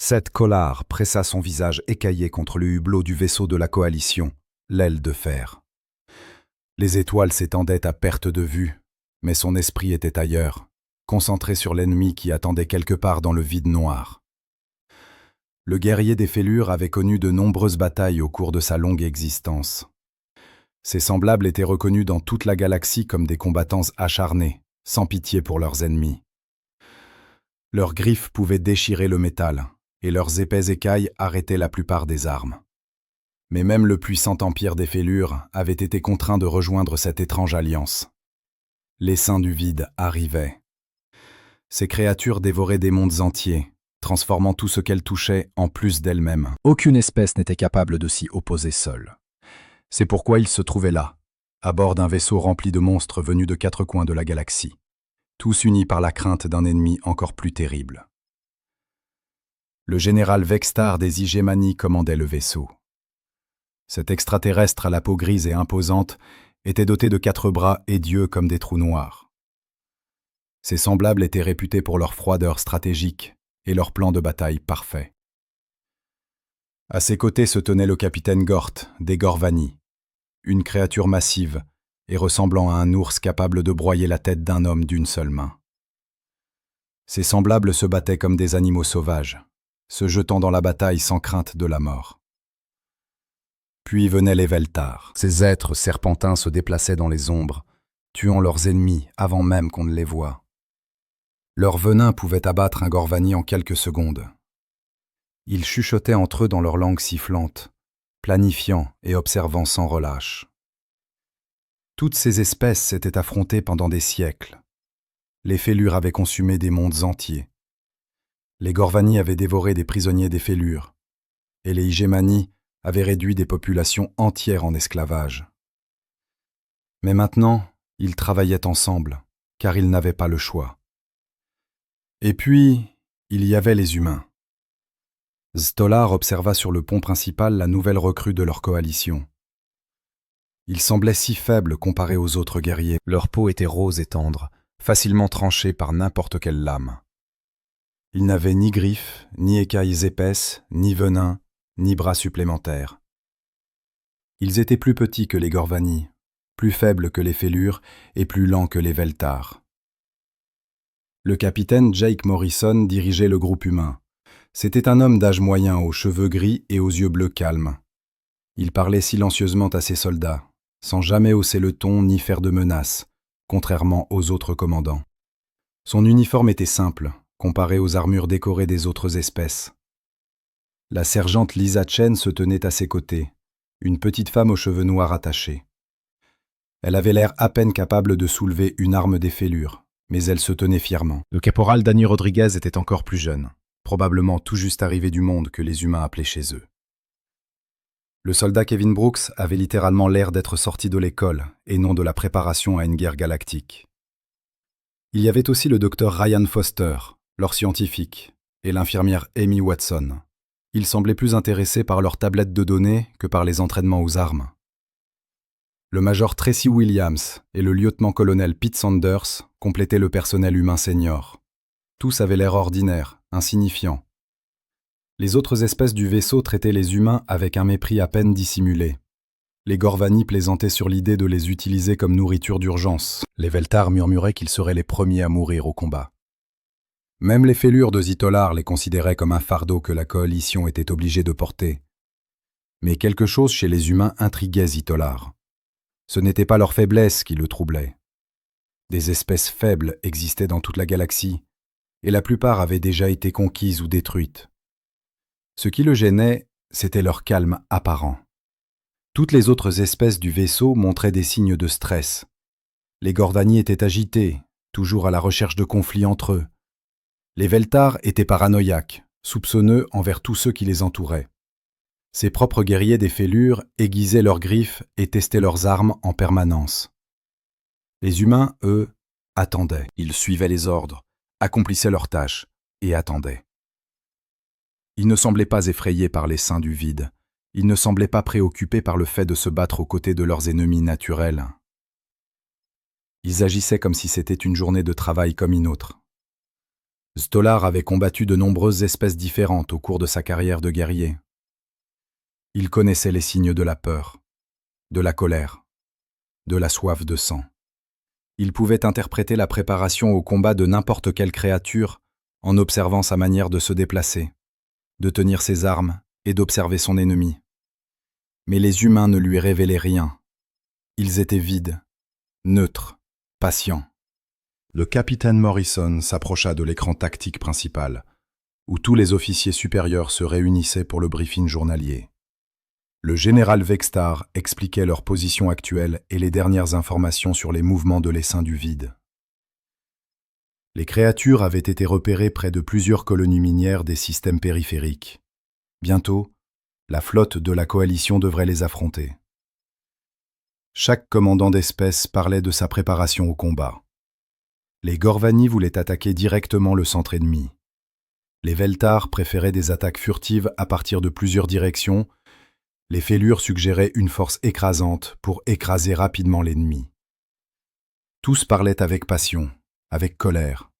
Seth Collard pressa son visage écaillé contre le hublot du vaisseau de la coalition, l'aile de fer. Les étoiles s'étendaient à perte de vue, mais son esprit était ailleurs, concentré sur l'ennemi qui attendait quelque part dans le vide noir. Le guerrier des fêlures avait connu de nombreuses batailles au cours de sa longue existence. Ses semblables étaient reconnus dans toute la galaxie comme des combattants acharnés, sans pitié pour leurs ennemis. Leurs griffes pouvaient déchirer le métal, et leurs épais écailles arrêtaient la plupart des armes. Mais même le puissant empire des fêlures avait été contraint de rejoindre cette étrange alliance. L'essaim du vide arrivait. Ces créatures dévoraient des mondes entiers, transformant tout ce qu'elles touchaient en plus d'elles-mêmes. Aucune espèce n'était capable de s'y opposer seule. C'est pourquoi ils se trouvaient là, à bord d'un vaisseau rempli de monstres venus de 4 coins de la galaxie, tous unis par la crainte d'un ennemi encore plus terrible. Le général Vextar des Igémanies commandait le vaisseau. Cet extraterrestre à la peau grise et imposante était doté de 4 bras édieux comme des trous noirs. Ses semblables étaient réputés pour leur froideur stratégique et leur plan de bataille parfait. À ses côtés se tenait le capitaine Gort des Gorvani, une créature massive et ressemblant à un ours capable de broyer la tête d'un homme d'une seule main. Ses semblables se battaient comme des animaux sauvages, se jetant dans la bataille sans crainte de la mort. Puis venaient les Veltars. Ces êtres serpentins se déplaçaient dans les ombres, tuant leurs ennemis avant même qu'on ne les voie. Leur venin pouvait abattre un Gorvani en quelques secondes. Ils chuchotaient entre eux dans leur langue sifflante, planifiant et observant sans relâche. Toutes ces espèces s'étaient affrontées pendant des siècles. Les fêlures avaient consumé des mondes entiers. Les Gorvani avaient dévoré des prisonniers des fêlures, et les Igémanies avaient réduit des populations entières en esclavage. Mais maintenant, ils travaillaient ensemble, car ils n'avaient pas le choix. Et puis, il y avait les humains. Stolar observa sur le pont principal la nouvelle recrue de leur coalition. Ils semblaient si faibles comparés aux autres guerriers. Leur peau était rose et tendre, facilement tranchée par n'importe quelle lame. Ils n'avaient ni griffes, ni écailles épaisses, ni venin, ni bras supplémentaires. Ils étaient plus petits que les Gorvani, plus faibles que les fêlures et plus lents que les Veltars. Le capitaine Jake Morrison dirigeait le groupe humain. C'était un homme d'âge moyen aux cheveux gris et aux yeux bleus calmes. Il parlait silencieusement à ses soldats, sans jamais hausser le ton ni faire de menaces, contrairement aux autres commandants. Son uniforme était simple, comparé aux armures décorées des autres espèces. La sergente Lisa Chen se tenait à ses côtés, une petite femme aux cheveux noirs attachés. Elle avait l'air à peine capable de soulever une arme des fêlures, mais elle se tenait fièrement. Le caporal Danny Rodriguez était encore plus jeune, probablement tout juste arrivé du monde que les humains appelaient chez eux. Le soldat Kevin Brooks avait littéralement l'air d'être sorti de l'école et non de la préparation à une guerre galactique. Il y avait aussi le docteur Ryan Foster, leur scientifique, et l'infirmière Amy Watson. Ils semblaient plus intéressés par leur tablette de données que par les entraînements aux armes. Le major Tracy Williams et le lieutenant-colonel Pete Sanders complétaient le personnel humain senior. Tous avaient l'air ordinaires, insignifiants. Les autres espèces du vaisseau traitaient les humains avec un mépris à peine dissimulé. Les Gorvani plaisantaient sur l'idée de les utiliser comme nourriture d'urgence. Les Veltars murmuraient qu'ils seraient les premiers à mourir au combat. Même les fêlures de Zitolar les considéraient comme un fardeau que la coalition était obligée de porter. Mais quelque chose chez les humains intriguait Zitolar. Ce n'était pas leur faiblesse qui le troublait. Des espèces faibles existaient dans toute la galaxie, et la plupart avaient déjà été conquises ou détruites. Ce qui le gênait, c'était leur calme apparent. Toutes les autres espèces du vaisseau montraient des signes de stress. Les Gorvani étaient agités, toujours à la recherche de conflits entre eux. Les Veltars étaient paranoïaques, soupçonneux envers tous ceux qui les entouraient. Ses propres guerriers des fêlures aiguisaient leurs griffes et testaient leurs armes en permanence. Les humains, eux, attendaient. Ils suivaient les ordres, accomplissaient leurs tâches et attendaient. Ils ne semblaient pas effrayés par les seins du vide. Ils ne semblaient pas préoccupés par le fait de se battre aux côtés de leurs ennemis naturels. Ils agissaient comme si c'était une journée de travail comme une autre. Stolar avait combattu de nombreuses espèces différentes au cours de sa carrière de guerrier. Il connaissait les signes de la peur, de la colère, de la soif de sang. Il pouvait interpréter la préparation au combat de n'importe quelle créature en observant sa manière de se déplacer, de tenir ses armes et d'observer son ennemi. Mais les humains ne lui révélaient rien. Ils étaient vides, neutres, patients. Le capitaine Morrison s'approcha de l'écran tactique principal, où tous les officiers supérieurs se réunissaient pour le briefing journalier. Le général Vextar expliquait leur position actuelle et les dernières informations sur les mouvements de l'essaim du vide. Les créatures avaient été repérées près de plusieurs colonies minières des systèmes périphériques. Bientôt, la flotte de la coalition devrait les affronter. Chaque commandant d'espèce parlait de sa préparation au combat. Les Gorvani voulaient attaquer directement le centre ennemi. Les Veltar préféraient des attaques furtives à partir de plusieurs directions. Les Fêlures suggéraient une force écrasante pour écraser rapidement l'ennemi. Tous parlaient avec passion, avec colère,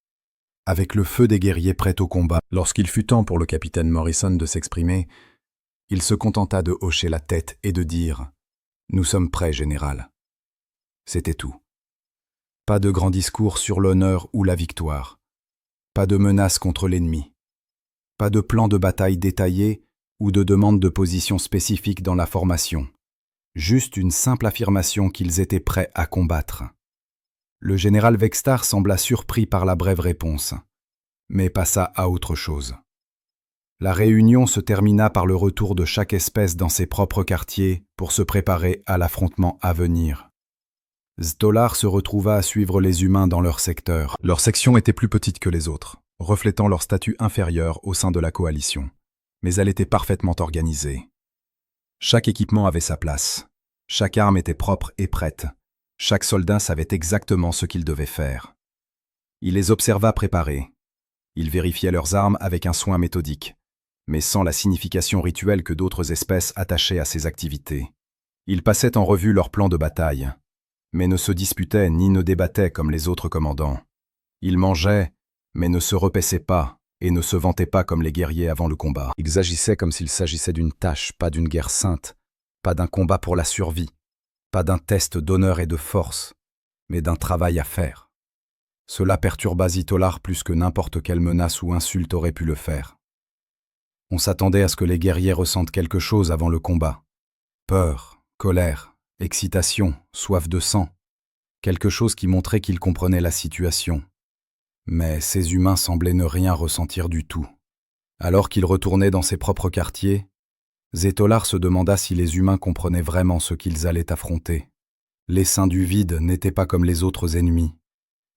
avec le feu des guerriers prêts au combat. Lorsqu'il fut temps pour le capitaine Morrison de s'exprimer, il se contenta de hocher la tête et de dire « Nous sommes prêts, général ». C'était tout. Pas de grand discours sur l'honneur ou la victoire. Pas de menaces contre l'ennemi. Pas de plan de bataille détaillé ou de demande de position spécifique dans la formation. Juste une simple affirmation qu'ils étaient prêts à combattre. Le général Vextar sembla surpris par la brève réponse, mais passa à autre chose. La réunion se termina par le retour de chaque espèce dans ses propres quartiers pour se préparer à l'affrontement à venir. Stolar se retrouva à suivre les humains dans leur secteur. Leur section était plus petite que les autres, reflétant leur statut inférieur au sein de la coalition, mais elle était parfaitement organisée. Chaque équipement avait sa place, chaque arme était propre et prête, chaque soldat savait exactement ce qu'il devait faire. Il les observa préparer. Il vérifiait leurs armes avec un soin méthodique, mais sans la signification rituelle que d'autres espèces attachaient à ces activités. Il passait en revue leur plan de bataille, mais ne se disputait ni ne débattait comme les autres commandants. Ils mangeaient, mais ne se repaissaient pas et ne se vantaient pas comme les guerriers avant le combat. Ils agissaient comme s'il s'agissait d'une tâche, pas d'une guerre sainte, pas d'un combat pour la survie, pas d'un test d'honneur et de force, mais d'un travail à faire. Cela perturba Zitolar plus que n'importe quelle menace ou insulte aurait pu le faire. On s'attendait à ce que les guerriers ressentent quelque chose avant le combat. Peur, colère, excitation, soif de sang, quelque chose qui montrait qu'ils comprenaient la situation. Mais ces humains semblaient ne rien ressentir du tout. Alors qu'il retournait dans ses propres quartiers, Zetolar se demanda si les humains comprenaient vraiment ce qu'ils allaient affronter. L'essaim du vide n'étaient pas comme les autres ennemis.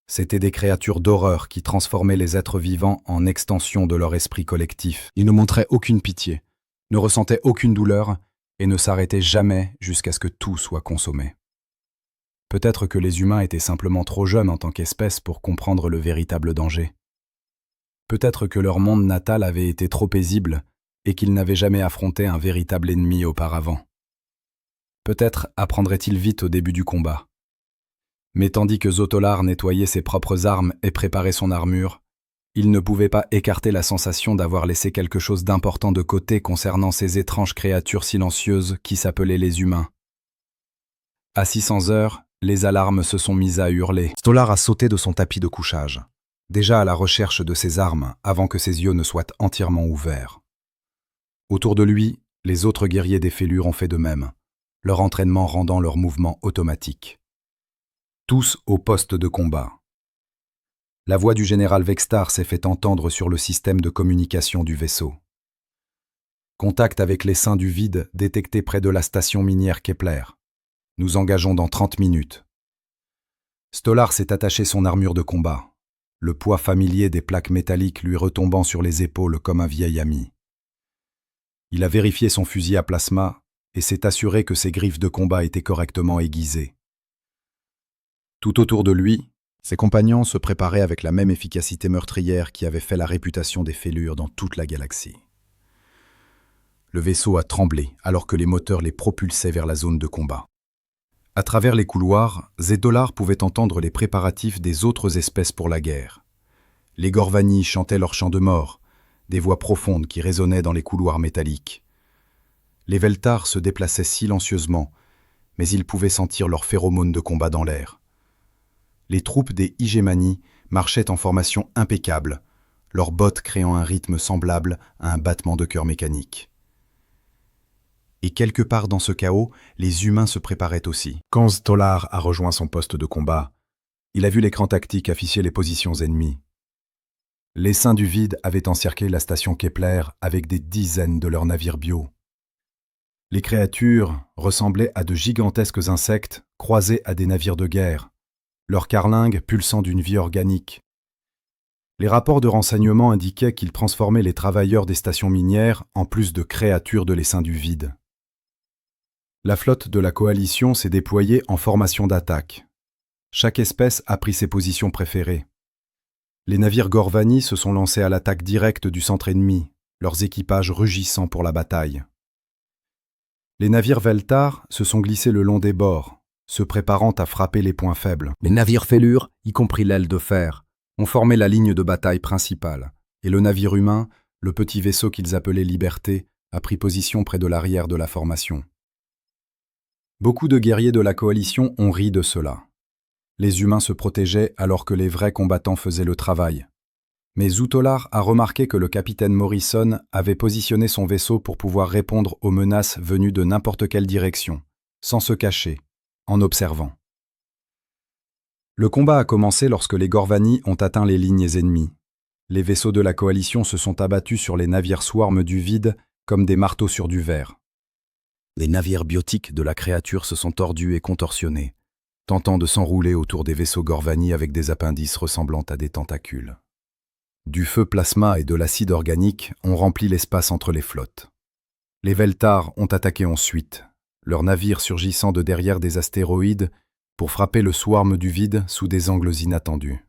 C'étaient des créatures d'horreur qui transformaient les êtres vivants en extension de leur esprit collectif. Ils ne montraient aucune pitié, ne ressentaient aucune douleur et ne s'arrêtaient jamais jusqu'à ce que tout soit consommé. Peut-être que les humains étaient simplement trop jeunes en tant qu'espèce pour comprendre le véritable danger. Peut-être que leur monde natal avait été trop paisible et qu'ils n'avaient jamais affronté un véritable ennemi auparavant. Peut-être apprendraient-ils vite au début du combat. Mais tandis que Zotolar nettoyait ses propres armes et préparait son armure, il ne pouvait pas écarter la sensation d'avoir laissé quelque chose d'important de côté concernant ces étranges créatures silencieuses qui s'appelaient les humains. À 600 heures, les alarmes se sont mises à hurler. Stolar a sauté de son tapis de couchage, déjà à la recherche de ses armes avant que ses yeux ne soient entièrement ouverts. Autour de lui, les autres guerriers des Fêlures ont fait de même, leur entraînement rendant leurs mouvements automatiques. Tous au poste de combat. La voix du général Vextar s'est fait entendre sur le système de communication du vaisseau. Contact avec l'essaim du vide détecté près de la station minière Kepler. Nous engageons dans 30 minutes. Stolar s'est attaché son armure de combat, le poids familier des plaques métalliques lui retombant sur les épaules comme un vieil ami. Il a vérifié son fusil à plasma et s'est assuré que ses griffes de combat étaient correctement aiguisées. Tout autour de lui, ses compagnons se préparaient avec la même efficacité meurtrière qui avait fait la réputation des Fêlures dans toute la galaxie. Le vaisseau a tremblé alors que les moteurs les propulsaient vers la zone de combat. À travers les couloirs, Zetolar pouvait entendre les préparatifs des autres espèces pour la guerre. Les Gorvani chantaient leur chant de mort, des voix profondes qui résonnaient dans les couloirs métalliques. Les Veltars se déplaçaient silencieusement, mais ils pouvaient sentir leurs phéromones de combat dans l'air. Les troupes des Hégémanies marchaient en formation impeccable, leurs bottes créant un rythme semblable à un battement de cœur mécanique. Et quelque part dans ce chaos, les humains se préparaient aussi. Quand Stolar a rejoint son poste de combat, il a vu l'écran tactique afficher les positions ennemies. Les Saints du Vide avaient encerclé la station Kepler avec des dizaines de leurs navires bio. Les créatures ressemblaient à de gigantesques insectes croisés à des navires de guerre, leurs carlingues pulsant d'une vie organique. Les rapports de renseignement indiquaient qu'ils transformaient les travailleurs des stations minières en plus de créatures de l'essaim du vide. La flotte de la coalition s'est déployée en formation d'attaque. Chaque espèce a pris ses positions préférées. Les navires Gorvani se sont lancés à l'attaque directe du centre ennemi, leurs équipages rugissant pour la bataille. Les navires Veltar se sont glissés le long des bords, se préparant à frapper les points faibles. Les navires Fêlure, y compris l'aile de fer, ont formé la ligne de bataille principale, et le navire humain, le petit vaisseau qu'ils appelaient Liberté, a pris position près de l'arrière de la formation. Beaucoup de guerriers de la coalition ont ri de cela. Les humains se protégeaient alors que les vrais combattants faisaient le travail. Mais Zoutolar a remarqué que le capitaine Morrison avait positionné son vaisseau pour pouvoir répondre aux menaces venues de n'importe quelle direction, sans se cacher, en observant. Le combat a commencé lorsque les Gorvani ont atteint les lignes ennemies. Les vaisseaux de la coalition se sont abattus sur les navires Swarm du vide comme des marteaux sur du verre. Les navires biotiques de la créature se sont tordus et contorsionnés, tentant de s'enrouler autour des vaisseaux Gorvani avec des appendices ressemblant à des tentacules. Du feu plasma et de l'acide organique ont rempli l'espace entre les flottes. Les Veltars ont attaqué ensuite, leurs navires surgissant de derrière des astéroïdes pour frapper le swarm du vide sous des angles inattendus.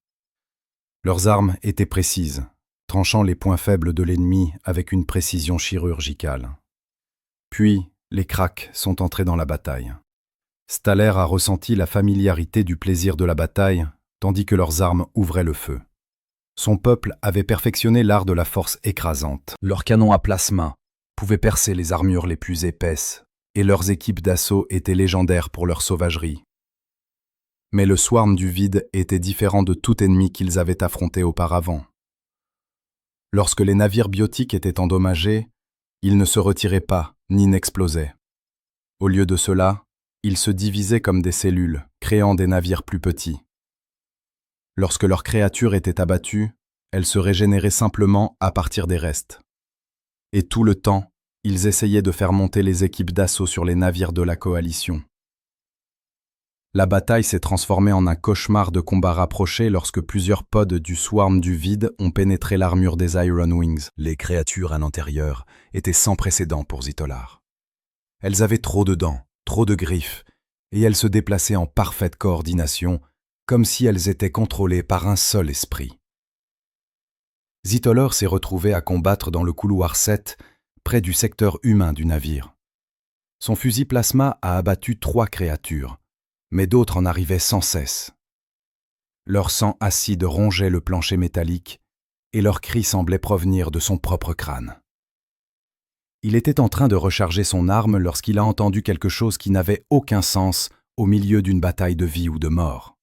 Leurs armes étaient précises, tranchant les points faibles de l'ennemi avec une précision chirurgicale. Puis, les Kraks sont entrés dans la bataille. Staller a ressenti la familiarité du plaisir de la bataille, tandis que leurs armes ouvraient le feu. Son peuple avait perfectionné l'art de la force écrasante. Leurs canons à plasma pouvaient percer les armures les plus épaisses, et leurs équipes d'assaut étaient légendaires pour leur sauvagerie. Mais le swarm du vide était différent de tout ennemi qu'ils avaient affronté auparavant. Lorsque les navires biotiques étaient endommagés, ils ne se retiraient pas, ni n'explosaient. Au lieu de cela, ils se divisaient comme des cellules, créant des navires plus petits. Lorsque leurs créatures étaient abattues, elles se régénéraient simplement à partir des restes. Et tout le temps, ils essayaient de faire monter les équipes d'assaut sur les navires de la coalition. La bataille s'est transformée en un cauchemar de combat rapproché lorsque plusieurs pods du swarm du vide ont pénétré l'armure des Iron Wings. Les créatures à l'intérieur étaient sans précédent pour Zitolar. Elles avaient trop de dents, trop de griffes, et elles se déplaçaient en parfaite coordination, comme si elles étaient contrôlées par un seul esprit. Zitolar s'est retrouvé à combattre dans le couloir 7, près du secteur humain du navire. Son fusil plasma a abattu 3 créatures, mais d'autres en arrivaient sans cesse. Leur sang acide rongeait le plancher métallique, et leurs cris semblaient provenir de son propre crâne. Il était en train de recharger son arme lorsqu'il a entendu quelque chose qui n'avait aucun sens au milieu d'une bataille de vie ou de mort.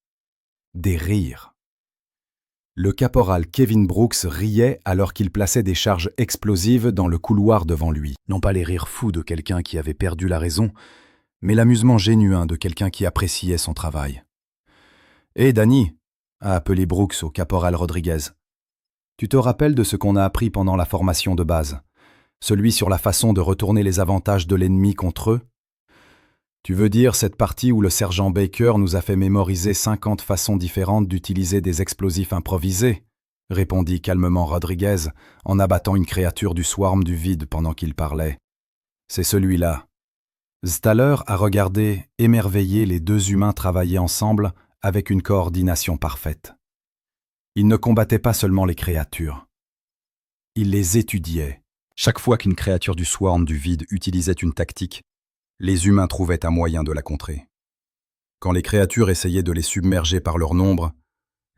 Des rires. Le caporal Kevin Brooks riait alors qu'il plaçait des charges explosives dans le couloir devant lui. Non pas les rires fous de quelqu'un qui avait perdu la raison, mais l'amusement génuin de quelqu'un qui appréciait son travail. « Hé, Danny !» a appelé Brooks au caporal Rodriguez. « Tu te rappelles de ce qu'on a appris pendant la formation de base, celui sur la façon de retourner les avantages de l'ennemi contre eux ? Tu veux dire cette partie où le sergent Baker nous a fait mémoriser 50 façons différentes d'utiliser des explosifs improvisés ?» répondit calmement Rodriguez en abattant une créature du swarm du vide pendant qu'il parlait. « C'est celui-là. » Staller a regardé, émerveillé, les 2 humains travailler ensemble avec une coordination parfaite. Ils ne combattaient pas seulement les créatures. Ils les étudiaient. Chaque fois qu'une créature du swarm du vide utilisait une tactique, les humains trouvaient un moyen de la contrer. Quand les créatures essayaient de les submerger par leur nombre,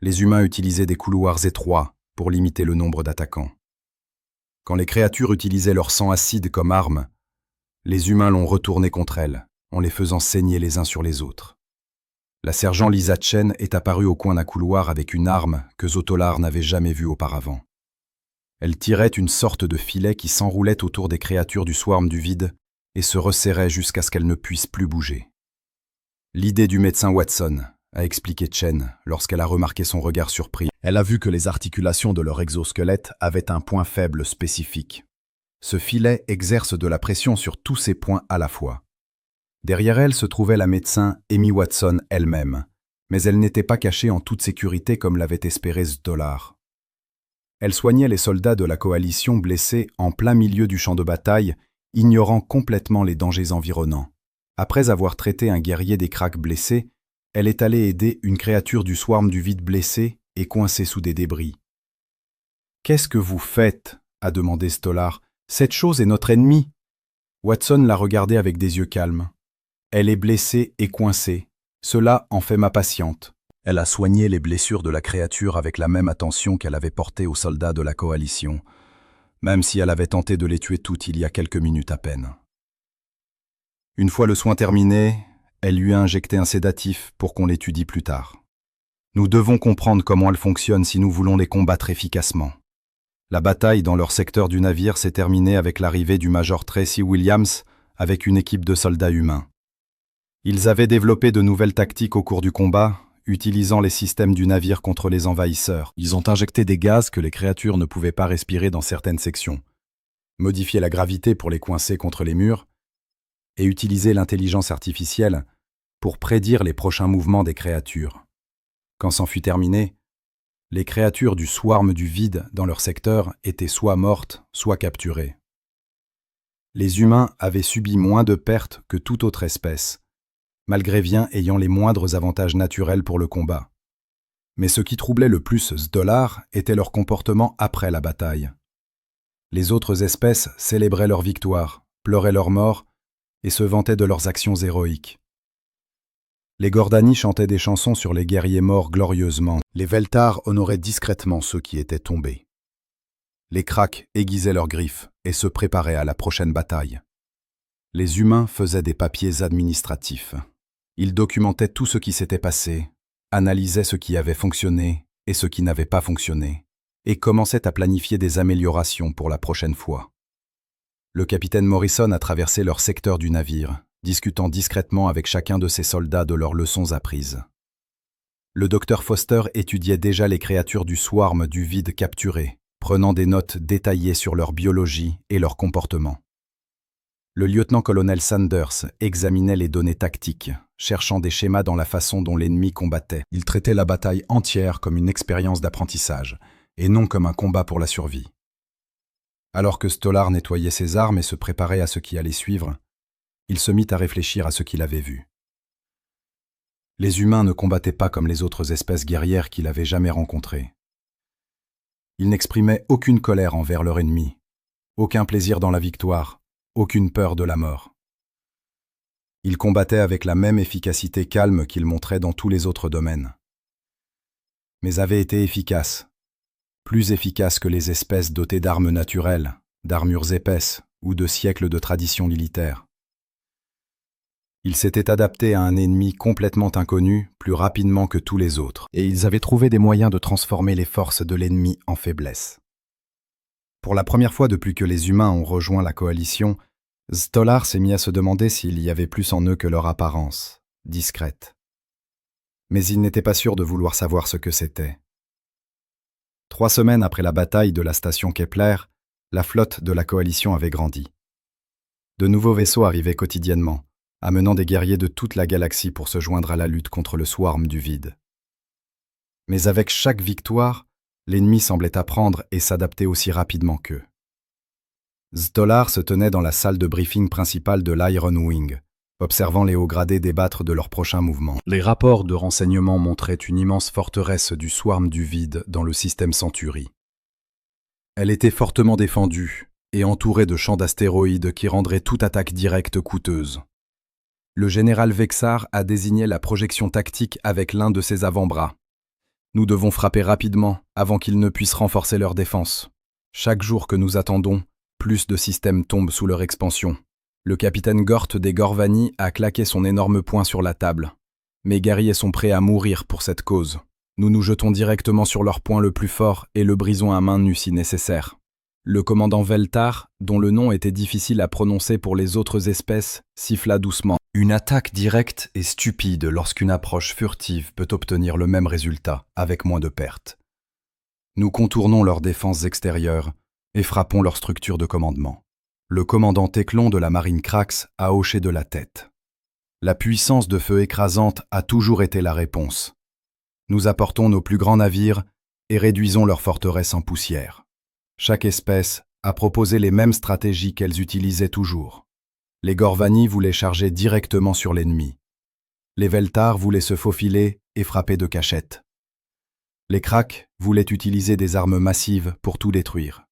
les humains utilisaient des couloirs étroits pour limiter le nombre d'attaquants. Quand les créatures utilisaient leur sang acide comme arme, les humains l'ont retourné contre elles, en les faisant saigner les uns sur les autres. La sergent Lisa Chen est apparue au coin d'un couloir avec une arme que Zotolar n'avait jamais vue auparavant. Elle tirait une sorte de filet qui s'enroulait autour des créatures du swarm du vide et se resserrait jusqu'à ce qu'elles ne puissent plus bouger. L'idée du médecin Watson, a expliqué Chen lorsqu'elle a remarqué son regard surpris. Elle a vu que les articulations de leur exosquelette avaient un point faible spécifique. Ce filet exerce de la pression sur tous ces points à la fois. Derrière elle se trouvait la médecin Amy Watson elle-même, mais elle n'était pas cachée en toute sécurité comme l'avait espéré Stolar. Elle soignait les soldats de la coalition blessés en plein milieu du champ de bataille, ignorant complètement les dangers environnants. Après avoir traité un guerrier des Kraks blessé, elle est allée aider une créature du swarm du vide blessée et coincée sous des débris. « Qu'est-ce que vous faites ?» a demandé Stolar. « Cette chose est notre ennemi. » Watson l'a regardée avec des yeux calmes. « Elle est blessée et coincée. Cela en fait ma patiente. » Elle a soigné les blessures de la créature avec la même attention qu'elle avait portée aux soldats de la coalition, même si elle avait tenté de les tuer toutes il y a quelques minutes à peine. Une fois le soin terminé, elle lui a injecté un sédatif pour qu'on l'étudie plus tard. Nous devons comprendre comment elle fonctionne si nous voulons les combattre efficacement. La bataille dans leur secteur du navire s'est terminée avec l'arrivée du major Tracy Williams avec une équipe de soldats humains. Ils avaient développé de nouvelles tactiques au cours du combat, utilisant les systèmes du navire contre les envahisseurs. Ils ont injecté des gaz que les créatures ne pouvaient pas respirer dans certaines sections, modifié la gravité pour les coincer contre les murs, et utilisé l'intelligence artificielle pour prédire les prochains mouvements des créatures. Quand c'en fut terminé, les créatures du swarm du vide dans leur secteur étaient soit mortes, soit capturées. Les humains avaient subi moins de pertes que toute autre espèce, malgré bien ayant les moindres avantages naturels pour le combat. Mais ce qui troublait le plus Stolar était leur comportement après la bataille. Les autres espèces célébraient leur victoire, pleuraient leur mort et se vantaient de leurs actions héroïques. Les Gordani chantaient des chansons sur les guerriers morts glorieusement. Les Veltar honoraient discrètement ceux qui étaient tombés. Les Kraks aiguisaient leurs griffes et se préparaient à la prochaine bataille. Les humains faisaient des papiers administratifs. Ils documentaient tout ce qui s'était passé, analysaient ce qui avait fonctionné et ce qui n'avait pas fonctionné, et commençaient à planifier des améliorations pour la prochaine fois. Le capitaine Morrison a traversé leur secteur du navire, discutant discrètement avec chacun de ses soldats de leurs leçons apprises. Le docteur Foster étudiait déjà les créatures du swarm du vide capturées, prenant des notes détaillées sur leur biologie et leur comportement. Le lieutenant-colonel Sanders examinait les données tactiques, cherchant des schémas dans la façon dont l'ennemi combattait. Il traitait la bataille entière comme une expérience d'apprentissage, et non comme un combat pour la survie. Alors que Stolar nettoyait ses armes et se préparait à ce qui allait suivre, il se mit à réfléchir à ce qu'il avait vu. Les humains ne combattaient pas comme les autres espèces guerrières qu'il avait jamais rencontrées. Ils n'exprimaient aucune colère envers leur ennemi, aucun plaisir dans la victoire, aucune peur de la mort. Ils combattaient avec la même efficacité calme qu'ils montraient dans tous les autres domaines. Mais avaient été efficaces, plus efficaces que les espèces dotées d'armes naturelles, d'armures épaisses ou de siècles de tradition militaire. Ils s'étaient adaptés à un ennemi complètement inconnu plus rapidement que tous les autres, et ils avaient trouvé des moyens de transformer les forces de l'ennemi en faiblesse. Pour la première fois depuis que les humains ont rejoint la coalition, Stolar s'est mis à se demander s'il y avait plus en eux que leur apparence, discrète. Mais il n'était pas sûr de vouloir savoir ce que c'était. 3 semaines après la bataille de la station Kepler, la flotte de la coalition avait grandi. De nouveaux vaisseaux arrivaient quotidiennement, amenant des guerriers de toute la galaxie pour se joindre à la lutte contre le swarm du vide. Mais avec chaque victoire, l'ennemi semblait apprendre et s'adapter aussi rapidement qu'eux. Stolar se tenait dans la salle de briefing principale de l'Iron Wing, observant les hauts gradés débattre de leurs prochains mouvements. Les rapports de renseignement montraient une immense forteresse du swarm du vide dans le système Century. Elle était fortement défendue et entourée de champs d'astéroïdes qui rendraient toute attaque directe coûteuse. Le général Vexar a désigné la projection tactique avec l'un de ses avant-bras. Nous devons frapper rapidement avant qu'ils ne puissent renforcer leur défense. Chaque jour que nous attendons, plus de systèmes tombent sous leur expansion. Le capitaine Gort des Gorvani a claqué son énorme poing sur la table. Mes guerriers sont prêts à mourir pour cette cause. Nous nous jetons directement sur leur poing le plus fort et le brisons à main nue si nécessaire. Le commandant Veltar, dont le nom était difficile à prononcer pour les autres espèces, siffla doucement. Une attaque directe est stupide lorsqu'une approche furtive peut obtenir le même résultat, avec moins de pertes. Nous contournons leurs défenses extérieures et frappons leur structure de commandement. Le commandant Teclon de la marine Krax a hoché de la tête. La puissance de feu écrasante a toujours été la réponse. Nous apportons nos plus grands navires et réduisons leurs forteresses en poussière. Chaque espèce a proposé les mêmes stratégies qu'elles utilisaient toujours. Les Gorvani voulaient charger directement sur l'ennemi. Les Veltar voulaient se faufiler et frapper de cachette. Les Krak voulaient utiliser des armes massives pour tout détruire.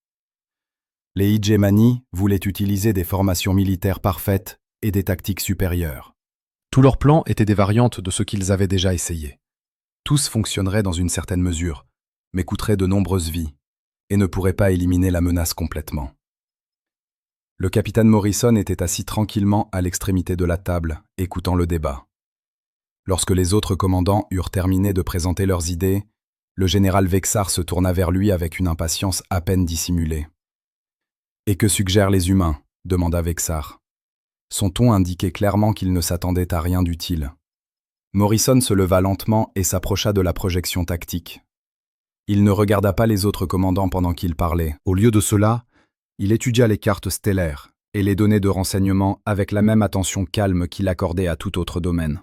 Les Idjemani voulaient utiliser des formations militaires parfaites et des tactiques supérieures. Tous leurs plans étaient des variantes de ce qu'ils avaient déjà essayé. Tous fonctionneraient dans une certaine mesure, mais coûteraient de nombreuses vies, et ne pourraient pas éliminer la menace complètement. Le capitaine Morrison était assis tranquillement à l'extrémité de la table, écoutant le débat. Lorsque les autres commandants eurent terminé de présenter leurs idées, le général Vexar se tourna vers lui avec une impatience à peine dissimulée. « Et que suggèrent les humains » demanda Vexar. Son ton indiquait clairement qu'il ne s'attendait à rien d'utile. Morrison se leva lentement et s'approcha de la projection tactique. Il ne regarda pas les autres commandants pendant qu'il parlait. Au lieu de cela, il étudia les cartes stellaires et les données de renseignement avec la même attention calme qu'il accordait à tout autre domaine.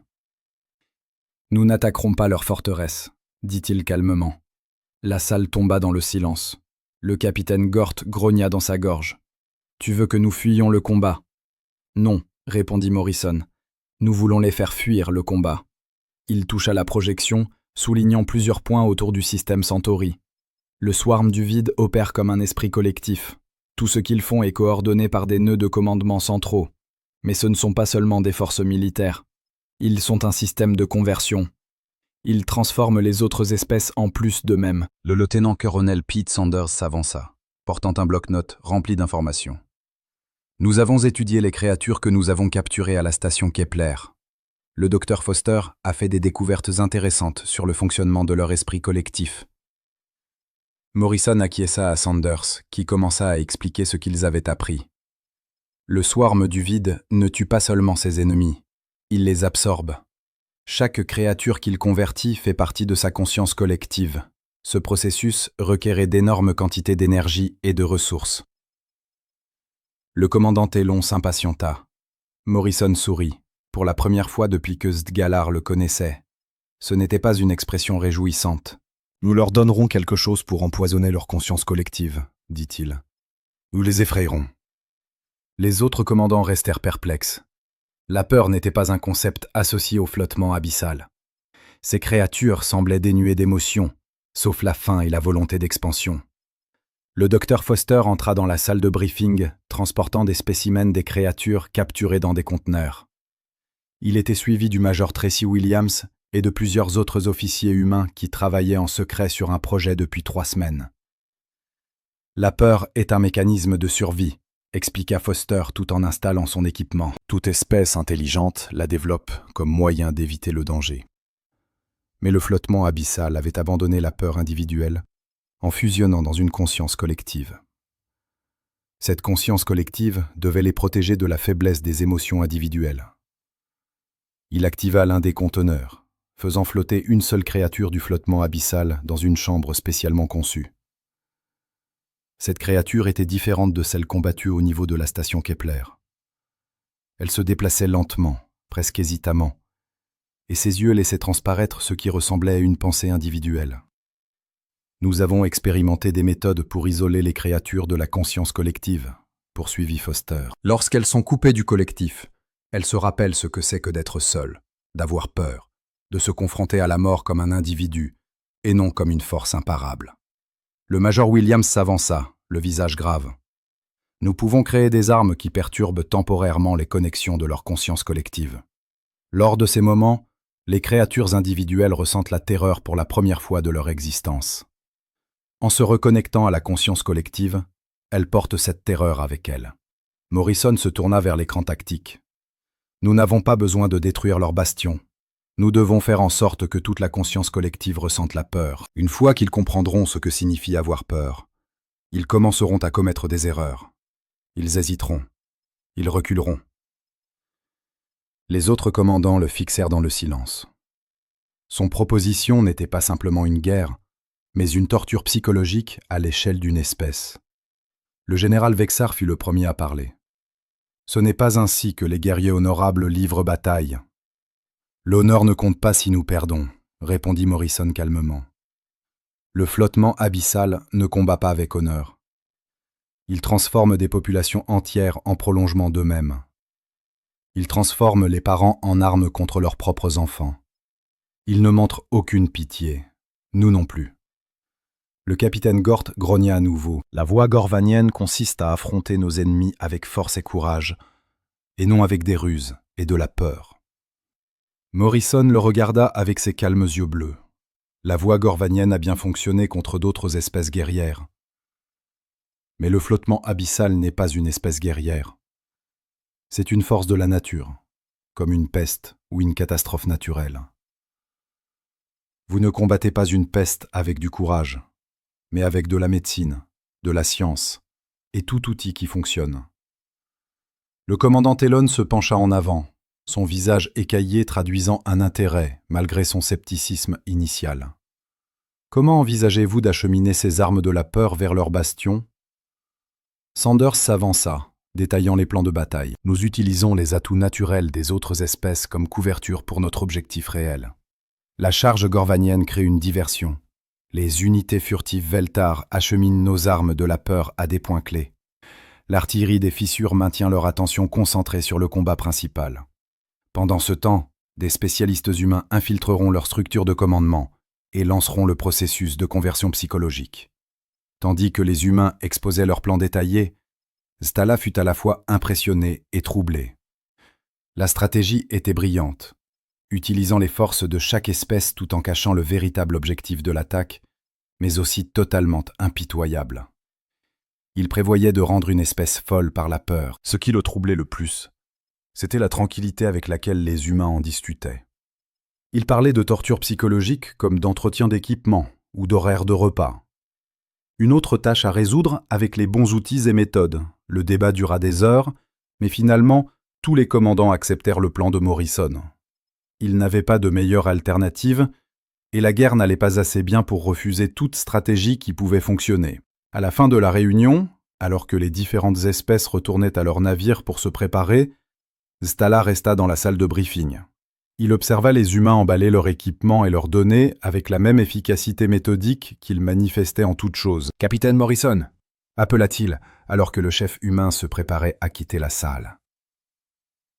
« Nous n'attaquerons pas leur forteresse, dit-il calmement. La salle tomba dans le silence. Le capitaine Gort grogna dans sa gorge. « Tu veux que nous fuyions le combat ?»« Non, répondit Morrison. Nous voulons les faire fuir le combat. » Il toucha la projection, soulignant plusieurs points autour du système Centauri. Le swarm du vide opère comme un esprit collectif. Tout ce qu'ils font est coordonné par des nœuds de commandement centraux. Mais ce ne sont pas seulement des forces militaires. Ils sont un système de conversion. Ils transforment les autres espèces en plus d'eux-mêmes. Le lieutenant-colonel Pete Sanders s'avança, portant un bloc-notes rempli d'informations. Nous avons étudié les créatures que nous avons capturées à la station Kepler. Le docteur Foster a fait des découvertes intéressantes sur le fonctionnement de leur esprit collectif. Morrison acquiesça à Sanders, qui commença à expliquer ce qu'ils avaient appris. Le swarm du vide ne tue pas seulement ses ennemis, il les absorbe. Chaque créature qu'il convertit fait partie de sa conscience collective. Ce processus requérait d'énormes quantités d'énergie et de ressources. Le commandant Télon s'impatienta. Morrison sourit, pour la première fois depuis que Zdgalar le connaissait. Ce n'était pas une expression réjouissante. « Nous leur donnerons quelque chose pour empoisonner leur conscience collective, » dit-il. « Nous les effrayerons. » Les autres commandants restèrent perplexes. La peur n'était pas un concept associé au flottement abyssal. Ces créatures semblaient dénuées d'émotion, sauf la faim et la volonté d'expansion. Le docteur Foster entra dans la salle de briefing, transportant des spécimens des créatures capturées dans des conteneurs. Il était suivi du major Tracy Williams et de plusieurs autres officiers humains qui travaillaient en secret sur un projet depuis 3 semaines. La peur est un mécanisme de survie, expliqua Foster tout en installant son équipement. Toute espèce intelligente la développe comme moyen d'éviter le danger. Mais le flottement abyssal avait abandonné la peur individuelle en fusionnant dans une conscience collective. Cette conscience collective devait les protéger de la faiblesse des émotions individuelles. Il activa l'un des conteneurs, faisant flotter une seule créature du flottement abyssal dans une chambre spécialement conçue. Cette créature était différente de celle combattue au niveau de la station Kepler. Elle se déplaçait lentement, presque hésitamment, et ses yeux laissaient transparaître ce qui ressemblait à une pensée individuelle. Nous avons expérimenté des méthodes pour isoler les créatures de la conscience collective, poursuivit Foster. Lorsqu'elles sont coupées du collectif, elles se rappellent ce que c'est que d'être seules, d'avoir peur, de se confronter à la mort comme un individu, et non comme une force imparable. Le major Williams s'avança, le visage grave. Nous pouvons créer des armes qui perturbent temporairement les connexions de leur conscience collective. Lors de ces moments, Les créatures individuelles ressentent la terreur pour la première fois de leur existence. En se reconnectant à la conscience collective, elles portent cette terreur avec elles. Morrison se tourna vers l'écran tactique. Nous n'avons pas besoin de détruire leur bastion. Nous devons faire en sorte que toute la conscience collective ressente la peur. Une fois qu'ils comprendront ce que signifie avoir peur, ils commenceront à commettre des erreurs. Ils hésiteront. Ils reculeront. Les autres commandants le fixèrent dans le silence. Son proposition n'était pas simplement une guerre, mais une torture psychologique à l'échelle d'une espèce. Le général Vexar fut le premier à parler. Ce n'est pas ainsi que les guerriers honorables livrent bataille. L'honneur ne compte pas si nous perdons, répondit Morrison calmement. Le flottement abyssal ne combat pas avec honneur. Il transforme des populations entières en prolongement d'eux-mêmes. Il transforme les parents en armes contre leurs propres enfants. Il ne montre aucune pitié, nous non plus. Le capitaine Gort grogna à nouveau. La voie gorvanienne consiste à affronter nos ennemis avec force et courage, et non avec des ruses et de la peur. Morrison le regarda avec ses calmes yeux bleus. La voie gorvanienne a bien fonctionné contre d'autres espèces guerrières. Mais le flottement abyssal n'est pas une espèce guerrière. C'est une force de la nature, comme une peste ou une catastrophe naturelle. Vous ne combattez pas une peste avec du courage, mais avec de la médecine, de la science et tout outil qui fonctionne. Le commandant Elon se pencha en avant, son visage écaillé traduisant un intérêt malgré son scepticisme initial. Comment envisagez-vous d'acheminer ces armes de la peur vers leur bastion ? Sanders s'avança, détaillant les plans de bataille. Nous utilisons les atouts naturels des autres espèces comme couverture pour notre objectif réel. La charge gorvanienne crée une diversion. Les unités furtives Veltar acheminent nos armes de la peur à des points clés. L'artillerie des fissures maintient leur attention concentrée sur le combat principal. Pendant ce temps, des spécialistes humains infiltreront leur structure de commandement et lanceront le processus de conversion psychologique. Tandis que les humains exposaient leurs plans détaillés, Stala fut à la fois impressionné et troublé. La stratégie était brillante, utilisant les forces de chaque espèce tout en cachant le véritable objectif de l'attaque, mais aussi totalement impitoyable. Il prévoyait de rendre une espèce folle par la peur. Ce qui le troublait le plus, c'était la tranquillité avec laquelle les humains en discutaient. Il parlait de torture psychologique comme d'entretien d'équipement ou d'horaire de repas. Une autre tâche à résoudre avec les bons outils et méthodes. Le débat dura des heures, mais finalement, tous les commandants acceptèrent le plan de Morrison. Ils n'avaient pas de meilleure alternative, et la guerre n'allait pas assez bien pour refuser toute stratégie qui pouvait fonctionner. À la fin de la réunion, alors que les différentes espèces retournaient à leur navire pour se préparer, Stala resta dans la salle de briefing. Il observa les humains emballer leur équipement et leurs données avec la même efficacité méthodique qu'ils manifestaient en toute chose. « Capitaine Morrison !» appela-t-il, alors que le chef humain se préparait à quitter la salle.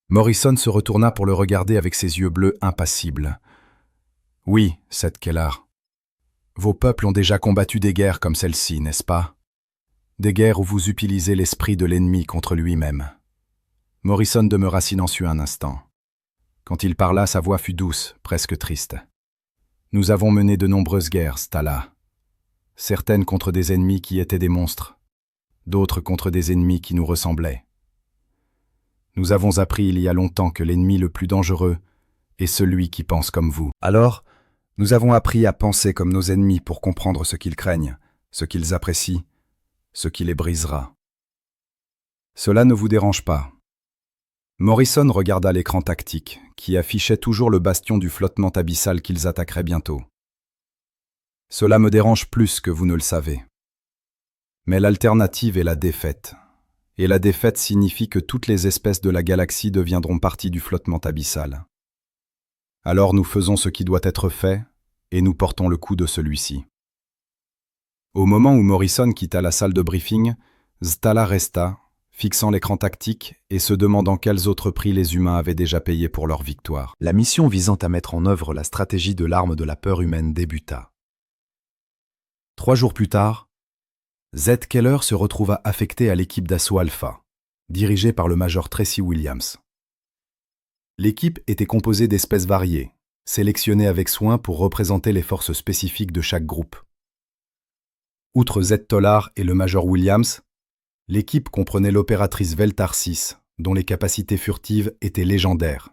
Morrison se retourna pour le regarder avec ses yeux bleus impassibles. « Oui, Seth Kellar. Vos peuples ont déjà combattu des guerres comme celle-ci, n'est-ce pas? Des guerres où vous utilisez l'esprit de l'ennemi contre lui-même. » Morrison demeura silencieux un instant. Quand il parla, sa voix fut douce, presque triste. « Nous avons mené de nombreuses guerres, Stala. Certaines contre des ennemis qui étaient des monstres, d'autres contre des ennemis qui nous ressemblaient. Nous avons appris il y a longtemps que l'ennemi le plus dangereux est celui qui pense comme vous. Alors, nous avons appris à penser comme nos ennemis pour comprendre ce qu'ils craignent, ce qu'ils apprécient, ce qui les brisera. Cela ne vous dérange pas. » Morrison regarda l'écran tactique, qui affichait toujours le bastion du flottement abyssal qu'ils attaqueraient bientôt. « Cela me dérange plus que vous ne le savez. Mais l'alternative est la défaite. Et la défaite signifie que toutes les espèces de la galaxie deviendront partie du flottement abyssal. Alors nous faisons ce qui doit être fait, et nous portons le coup de celui-ci. » Au moment où Morrison quitta la salle de briefing, Stala resta, fixant l'écran tactique et se demandant quels autres prix les humains avaient déjà payés pour leur victoire. La mission visant à mettre en œuvre la stratégie de l'arme de la peur humaine débuta. 3 jours plus tard, Zed Keller se retrouva affecté à l'équipe d'assaut Alpha, dirigée par le major Tracy Williams. L'équipe était composée d'espèces variées, sélectionnés avec soin pour représenter les forces spécifiques de chaque groupe. Outre Z Tolar et le Major Williams, l'équipe comprenait l'opératrice Veltarsis, dont les capacités furtives étaient légendaires,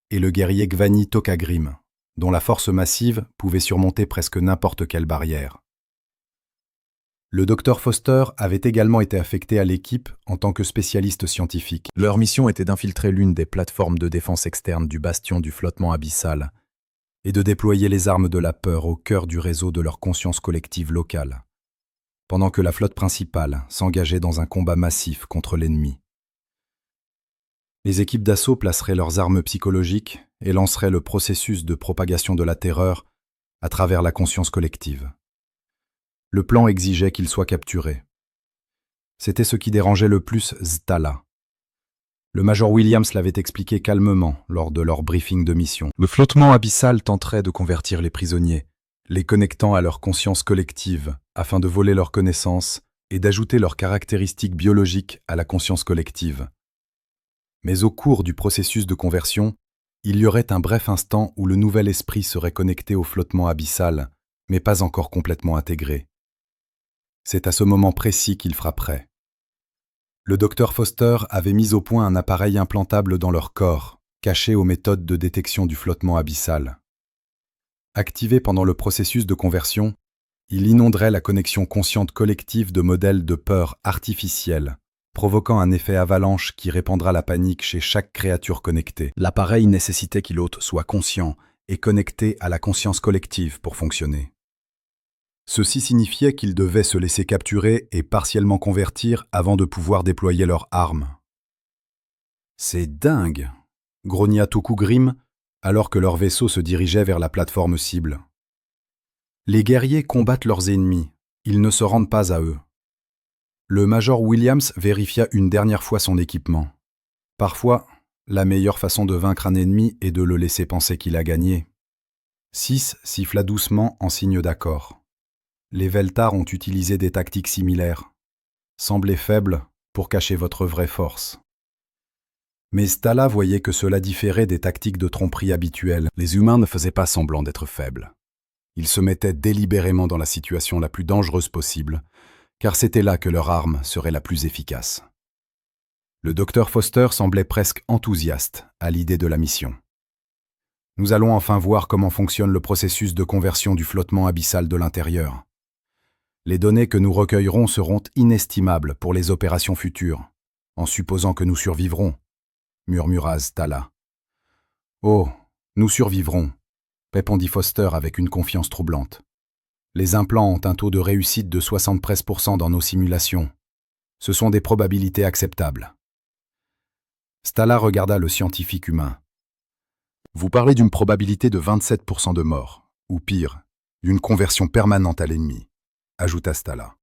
et le guerrier Gvani Tokagrim, dont la force massive pouvait surmonter presque n'importe quelle barrière. Le docteur Foster avait également été affecté à l'équipe en tant que spécialiste scientifique. Leur mission était d'infiltrer l'une des plateformes de défense externe du bastion du flottement abyssal et de déployer les armes de la peur au cœur du réseau de leur conscience collective locale, pendant que la flotte principale s'engageait dans un combat massif contre l'ennemi. Les équipes d'assaut placeraient leurs armes psychologiques et lanceraient le processus de propagation de la terreur à travers la conscience collective. Le plan exigeait qu'ils soient capturés. C'était ce qui dérangeait le plus Ztala. Le Major Williams l'avait expliqué calmement lors de leur briefing de mission. Le flottement abyssal tenterait de convertir les prisonniers, les connectant à leur conscience collective afin de voler leurs connaissances et d'ajouter leurs caractéristiques biologiques à la conscience collective. Mais au cours du processus de conversion, il y aurait un bref instant où le nouvel esprit serait connecté au flottement abyssal, mais pas encore complètement intégré. C'est à ce moment précis qu'il frapperait. Le docteur Foster avait mis au point un appareil implantable dans leur corps, caché aux méthodes de détection du flottement abyssal. Activé pendant le processus de conversion, il inonderait la connexion consciente collective de modèles de peur artificiels, provoquant un effet avalanche qui répandra la panique chez chaque créature connectée. L'appareil nécessitait qu'il l'hôte soit conscient et connecté à la conscience collective pour fonctionner. Ceci signifiait qu'ils devaient se laisser capturer et partiellement convertir avant de pouvoir déployer leurs armes. « C'est dingue !» grogna Tokugrim alors que leur vaisseau se dirigeait vers la plateforme cible. « Les guerriers combattent leurs ennemis, ils ne se rendent pas à eux. » Le Major Williams vérifia une dernière fois son équipement. Parfois, la meilleure façon de vaincre un ennemi est de le laisser penser qu'il a gagné. 6 siffla doucement en signe d'accord. Les Veltar ont utilisé des tactiques similaires. Semblez faibles pour cacher votre vraie force. Mais Stala voyait que cela différait des tactiques de tromperie habituelles. Les humains ne faisaient pas semblant d'être faibles. Ils se mettaient délibérément dans la situation la plus dangereuse possible, car c'était là que leur arme serait la plus efficace. Le docteur Foster semblait presque enthousiaste à l'idée de la mission. Nous allons enfin voir comment fonctionne le processus de conversion du flottement abyssal de l'intérieur. Les données que nous recueillerons seront inestimables pour les opérations futures, en supposant que nous survivrons, murmura Stala. Oh, nous survivrons, répondit Foster avec une confiance troublante. Les implants ont un taux de réussite de 73% dans nos simulations. Ce sont des probabilités acceptables. Stala regarda le scientifique humain. Vous parlez d'une probabilité de 27% de mort, ou pire, d'une conversion permanente à l'ennemi, ajouta Stala.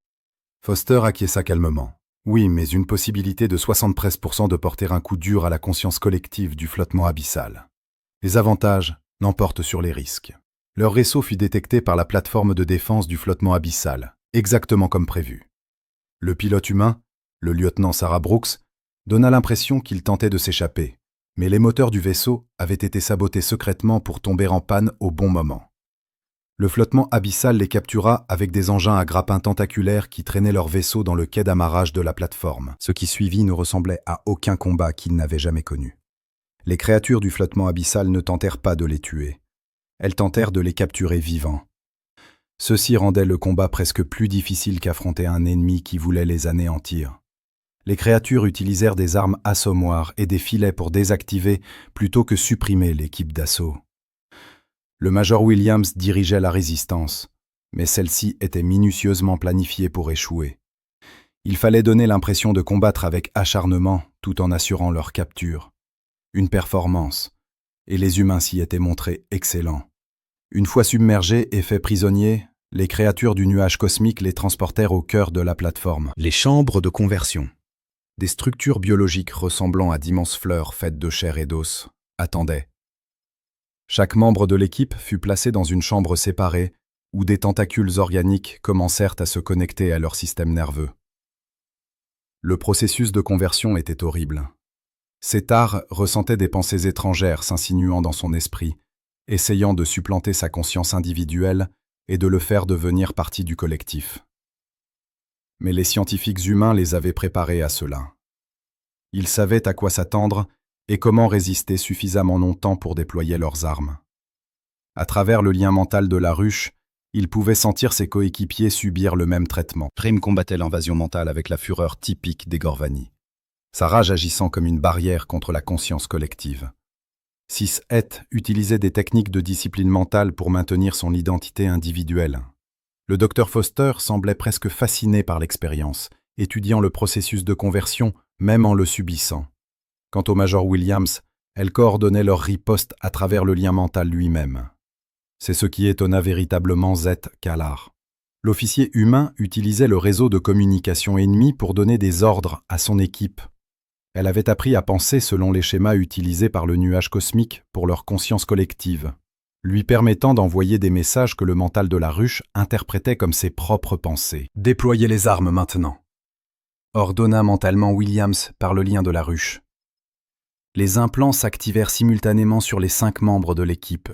Foster acquiesça calmement. Oui, mais une possibilité de 73% de porter un coup dur à la conscience collective du flottement abyssal. Les avantages n'emportent sur les risques. Leur vaisseau fut détecté par la plateforme de défense du flottement abyssal, exactement comme prévu. Le pilote humain, le lieutenant Sarah Brooks, donna l'impression qu'il tentait de s'échapper, mais les moteurs du vaisseau avaient été sabotés secrètement pour tomber en panne au bon moment. Le flottement abyssal les captura avec des engins à grappins tentaculaires qui traînaient leur vaisseau dans le quai d'amarrage de la plateforme. Ce qui suivit ne ressemblait à aucun combat qu'ils n'avaient jamais connu. Les créatures du flottement abyssal ne tentèrent pas de les tuer. Elles tentèrent de les capturer vivants. Ceci rendait le combat presque plus difficile qu'affronter un ennemi qui voulait les anéantir. Les créatures utilisèrent des armes assommoirs et des filets pour désactiver plutôt que supprimer l'équipe d'assaut. Le Major Williams dirigeait la résistance, mais celle-ci était minutieusement planifiée pour échouer. Il fallait donner l'impression de combattre avec acharnement tout en assurant leur capture. Une performance, et les humains s'y étaient montrés excellents. Une fois submergés et faits prisonniers, les créatures du nuage cosmique les transportèrent au cœur de la plateforme. Les chambres de conversion. Des structures biologiques ressemblant à d'immenses fleurs faites de chair et d'os attendaient. Chaque membre de l'équipe fut placé dans une chambre séparée où des tentacules organiques commencèrent à se connecter à leur système nerveux. Le processus de conversion était horrible. Settar ressentait des pensées étrangères s'insinuant dans son esprit, essayant de supplanter sa conscience individuelle et de le faire devenir partie du collectif. Mais les scientifiques humains les avaient préparés à cela. Ils savaient à quoi s'attendre et comment résister suffisamment longtemps pour déployer leurs armes. À travers le lien mental de la ruche, il pouvait sentir ses coéquipiers subir le même traitement. Prim combattait l'invasion mentale avec la fureur typique des Gorvani, sa rage agissant comme une barrière contre la conscience collective. 6-Et utilisait des techniques de discipline mentale pour maintenir son identité individuelle. Le docteur Foster semblait presque fasciné par l'expérience, étudiant le processus de conversion même en le subissant. Quant au Major Williams, elle coordonnait leur riposte à travers le lien mental lui-même. C'est ce qui étonna véritablement Zet Kalar. L'officier humain utilisait le réseau de communication ennemi pour donner des ordres à son équipe. Elle avait appris à penser selon les schémas utilisés par le nuage cosmique pour leur conscience collective, lui permettant d'envoyer des messages que le mental de la ruche interprétait comme ses propres pensées. « Déployez les armes maintenant », ordonna mentalement Williams par le lien de la ruche. Les implants s'activèrent simultanément sur les 5 membres de l'équipe.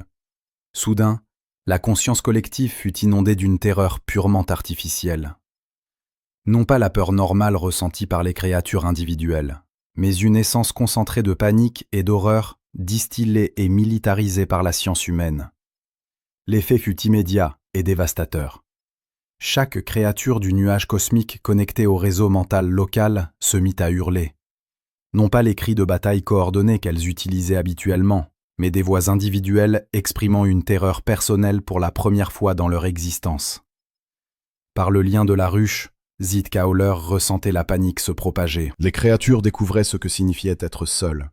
Soudain, la conscience collective fut inondée d'une terreur purement artificielle. Non pas la peur normale ressentie par les créatures individuelles, mais une essence concentrée de panique et d'horreur distillée et militarisée par la science humaine. L'effet fut immédiat et dévastateur. Chaque créature du nuage cosmique connectée au réseau mental local se mit à hurler. Non pas les cris de bataille coordonnés qu'elles utilisaient habituellement, mais des voix individuelles exprimant une terreur personnelle pour la première fois dans leur existence. Par le lien de la ruche, Zit Kaoler ressentait la panique se propager. Les créatures découvraient ce que signifiait être seules,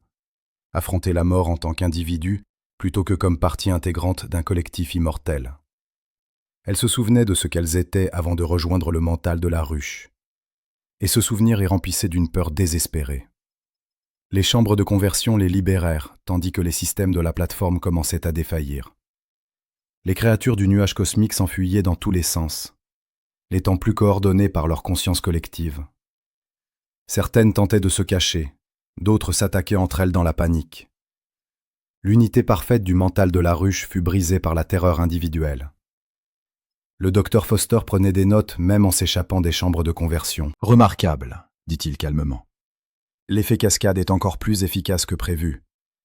affronter la mort en tant qu'individu plutôt que comme partie intégrante d'un collectif immortel. Elles se souvenaient de ce qu'elles étaient avant de rejoindre le mental de la ruche. Et ce souvenir les remplissait d'une peur désespérée. Les chambres de conversion les libérèrent, tandis que les systèmes de la plateforme commençaient à défaillir. Les créatures du nuage cosmique s'enfuyaient dans tous les sens, n'étant plus coordonnées par leur conscience collective. Certaines tentaient de se cacher, d'autres s'attaquaient entre elles dans la panique. L'unité parfaite du mental de la ruche fut brisée par la terreur individuelle. Le docteur Foster prenait des notes même en s'échappant des chambres de conversion. « Remarquable », dit-il calmement. L'effet cascade est encore plus efficace que prévu.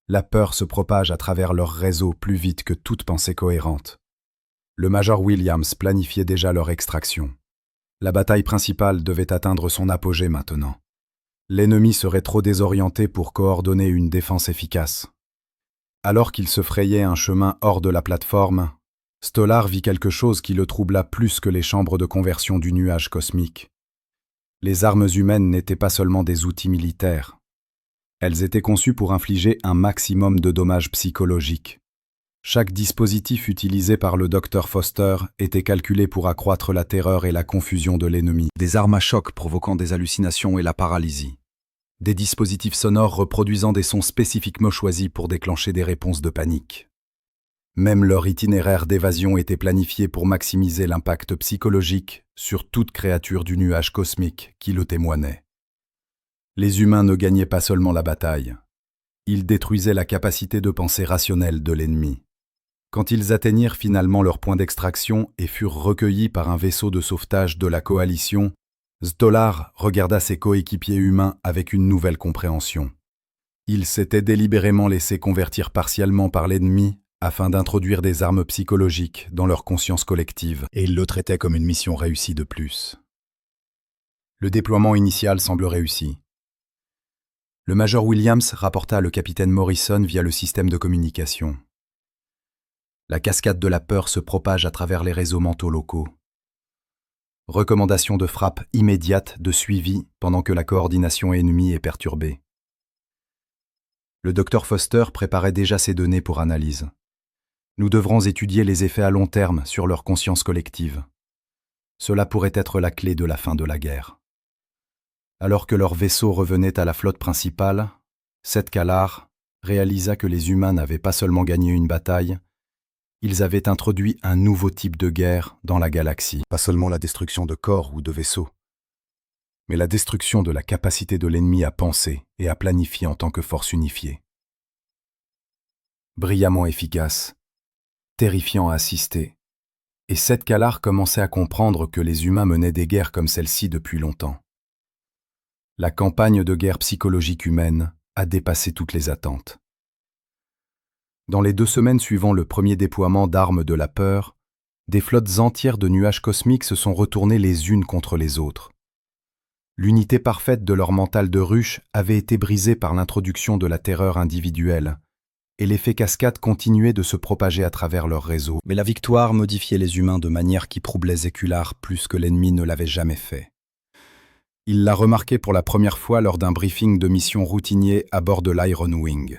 La peur se propage à travers leur réseau plus vite que toute pensée cohérente. Le Major Williams planifiait déjà leur extraction. La bataille principale devait atteindre son apogée maintenant. L'ennemi serait trop désorienté pour coordonner une défense efficace. Alors qu'il se frayait un chemin hors de la plateforme, Stolar vit quelque chose qui le troubla plus que les chambres de conversion du nuage cosmique. Les armes humaines n'étaient pas seulement des outils militaires. Elles étaient conçues pour infliger un maximum de dommages psychologiques. Chaque dispositif utilisé par le Dr Foster était calculé pour accroître la terreur et la confusion de l'ennemi. Des armes à choc provoquant des hallucinations et la paralysie. Des dispositifs sonores reproduisant des sons spécifiquement choisis pour déclencher des réponses de panique. Même leur itinéraire d'évasion était planifié pour maximiser l'impact psychologique sur toute créature du nuage cosmique qui le témoignait. Les humains ne gagnaient pas seulement la bataille, ils détruisaient la capacité de pensée rationnelle de l'ennemi. Quand ils atteignirent finalement leur point d'extraction et furent recueillis par un vaisseau de sauvetage de la coalition, Stolar regarda ses coéquipiers humains avec une nouvelle compréhension. Ils s'étaient délibérément laissés convertir partiellement par l'ennemi afin d'introduire des armes psychologiques dans leur conscience collective, et ils le traitaient comme une mission réussie de plus. Le déploiement initial semble réussi. Le Major Williams rapporta le capitaine Morrison via le système de communication. La cascade de la peur se propage à travers les réseaux mentaux locaux. Recommandation de frappe immédiate de suivi pendant que la coordination ennemie est perturbée. Le Dr Foster préparait déjà ces données pour analyse. Nous devrons étudier les effets à long terme sur leur conscience collective. Cela pourrait être la clé de la fin de la guerre. Alors que leur vaisseau revenait à la flotte principale, Zet Kalar réalisa que les humains n'avaient pas seulement gagné une bataille, ils avaient introduit un nouveau type de guerre dans la galaxie. Pas seulement la destruction de corps ou de vaisseaux, mais la destruction de la capacité de l'ennemi à penser et à planifier en tant que force unifiée. Brillamment efficace, terrifiant à assister. Et Seth Kallard commençait à comprendre que les humains menaient des guerres comme celle-ci depuis longtemps. La campagne de guerre psychologique humaine a dépassé toutes les attentes. Dans les 2 semaines suivant le premier déploiement d'armes de la peur, des flottes entières de nuages cosmiques se sont retournées les unes contre les autres. L'unité parfaite de leur mental de ruche avait été brisée par l'introduction de la terreur individuelle, et l'effet cascade continuait de se propager à travers leur réseau. Mais la victoire modifiait les humains de manière qui troublait Zekular plus que l'ennemi ne l'avait jamais fait. Il l'a remarqué pour la première fois lors d'un briefing de mission routinier à bord de l'Iron Wing.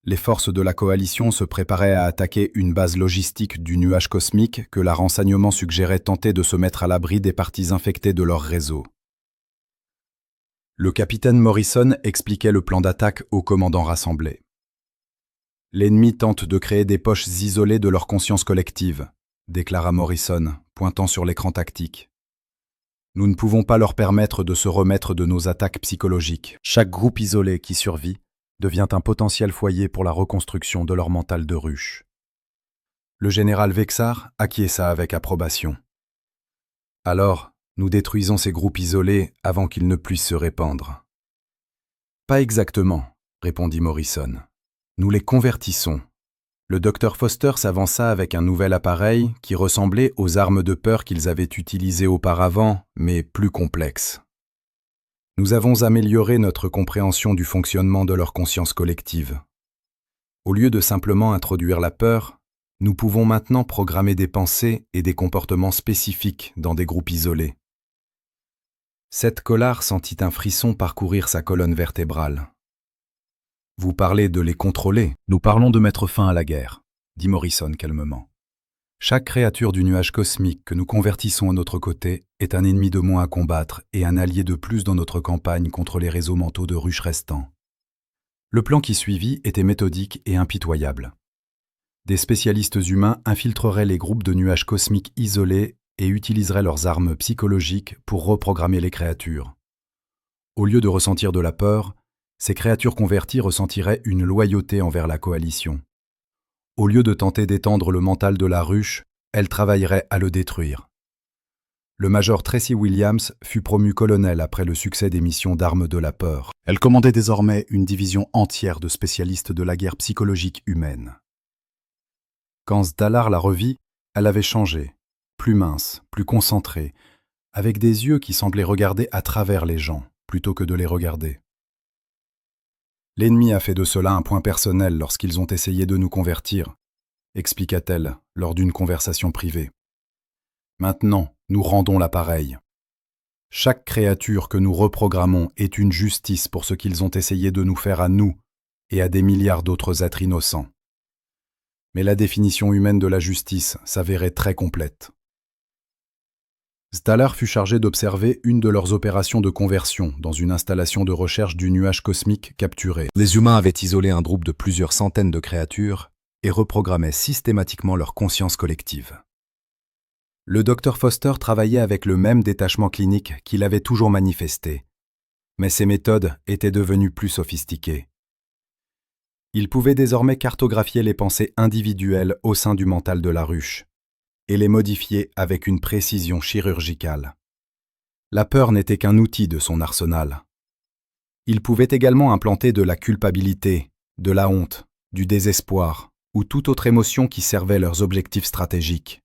Les forces de la coalition se préparaient à attaquer une base logistique du nuage cosmique que la renseignement suggérait tenter de se mettre à l'abri des parties infectées de leur réseau. Le capitaine Morrison expliquait le plan d'attaque aux commandants rassemblés. L'ennemi tente de créer des poches isolées de leur conscience collective, déclara Morrison, pointant sur l'écran tactique. Nous ne pouvons pas leur permettre de se remettre de nos attaques psychologiques. Chaque groupe isolé qui survit devient un potentiel foyer pour la reconstruction de leur mental de ruche. Le général Vexar acquiesça avec approbation. Alors, nous détruisons ces groupes isolés avant qu'ils ne puissent se répandre. Pas exactement, répondit Morrison. Nous les convertissons. Le docteur Foster s'avança avec un nouvel appareil qui ressemblait aux armes de peur qu'ils avaient utilisées auparavant, mais plus complexes. Nous avons amélioré notre compréhension du fonctionnement de leur conscience collective. Au lieu de simplement introduire la peur, nous pouvons maintenant programmer des pensées et des comportements spécifiques dans des groupes isolés. Seth Kallard sentit un frisson parcourir sa colonne vertébrale. Vous parlez de les contrôler. Nous parlons de mettre fin à la guerre, dit Morrison calmement. Chaque créature du nuage cosmique que nous convertissons à notre côté est un ennemi de moins à combattre et un allié de plus dans notre campagne contre les réseaux mentaux de ruches restants. Le plan qui suivit était méthodique et impitoyable. Des spécialistes humains infiltreraient les groupes de nuages cosmiques isolés et utiliseraient leurs armes psychologiques pour reprogrammer les créatures. Au lieu de ressentir de la peur, ces créatures converties ressentiraient une loyauté envers la coalition. Au lieu de tenter d'étendre le mental de la ruche, elles travailleraient à le détruire. Le major Tracy Williams fut promu colonel après le succès des missions d'armes de la peur. Elle commandait désormais une division entière de spécialistes de la guerre psychologique humaine. Quand Zdalar la revit, elle avait changé, plus mince, plus concentrée, avec des yeux qui semblaient regarder à travers les gens, plutôt que de les regarder. L'ennemi a fait de cela un point personnel lorsqu'ils ont essayé de nous convertir, expliqua-t-elle lors d'une conversation privée. Maintenant, nous rendons l'appareil. Chaque créature que nous reprogrammons est une justice pour ce qu'ils ont essayé de nous faire à nous et à des milliards d'autres êtres innocents. Mais la définition humaine de la justice s'avérait très complète. Zdalar fut chargé d'observer une de leurs opérations de conversion dans une installation de recherche du nuage cosmique capturé. Les humains avaient isolé un groupe de plusieurs centaines de créatures et reprogrammaient systématiquement leur conscience collective. Le docteur Foster travaillait avec le même détachement clinique qu'il avait toujours manifesté, mais ses méthodes étaient devenues plus sophistiquées. Il pouvait désormais cartographier les pensées individuelles au sein du mental de la ruche et les modifier avec une précision chirurgicale. La peur n'était qu'un outil de son arsenal. Il pouvait également implanter de la culpabilité, de la honte, du désespoir ou toute autre émotion qui servait leurs objectifs stratégiques.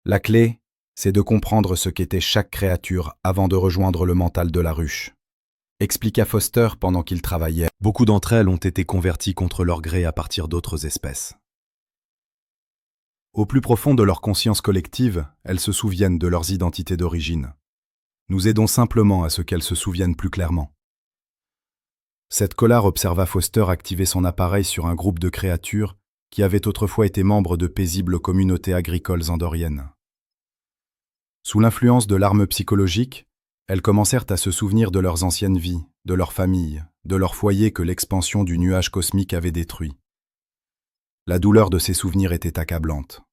La clé, c'est de comprendre ce qu'était chaque créature avant de rejoindre le mental de la ruche, expliqua Foster pendant qu'il travaillait. Beaucoup d'entre elles ont été converties contre leur gré à partir d'autres espèces. Au plus profond de leur conscience collective, elles se souviennent de leurs identités d'origine. Nous aidons simplement à ce qu'elles se souviennent plus clairement. Seth Kallard observa Foster activer son appareil sur un groupe de créatures qui avaient autrefois été membres de paisibles communautés agricoles andoriennes. Sous l'influence de l'arme psychologique, elles commencèrent à se souvenir de leurs anciennes vies, de leurs familles, de leurs foyers que l'expansion du nuage cosmique avait détruits. La douleur de ces souvenirs était accablante.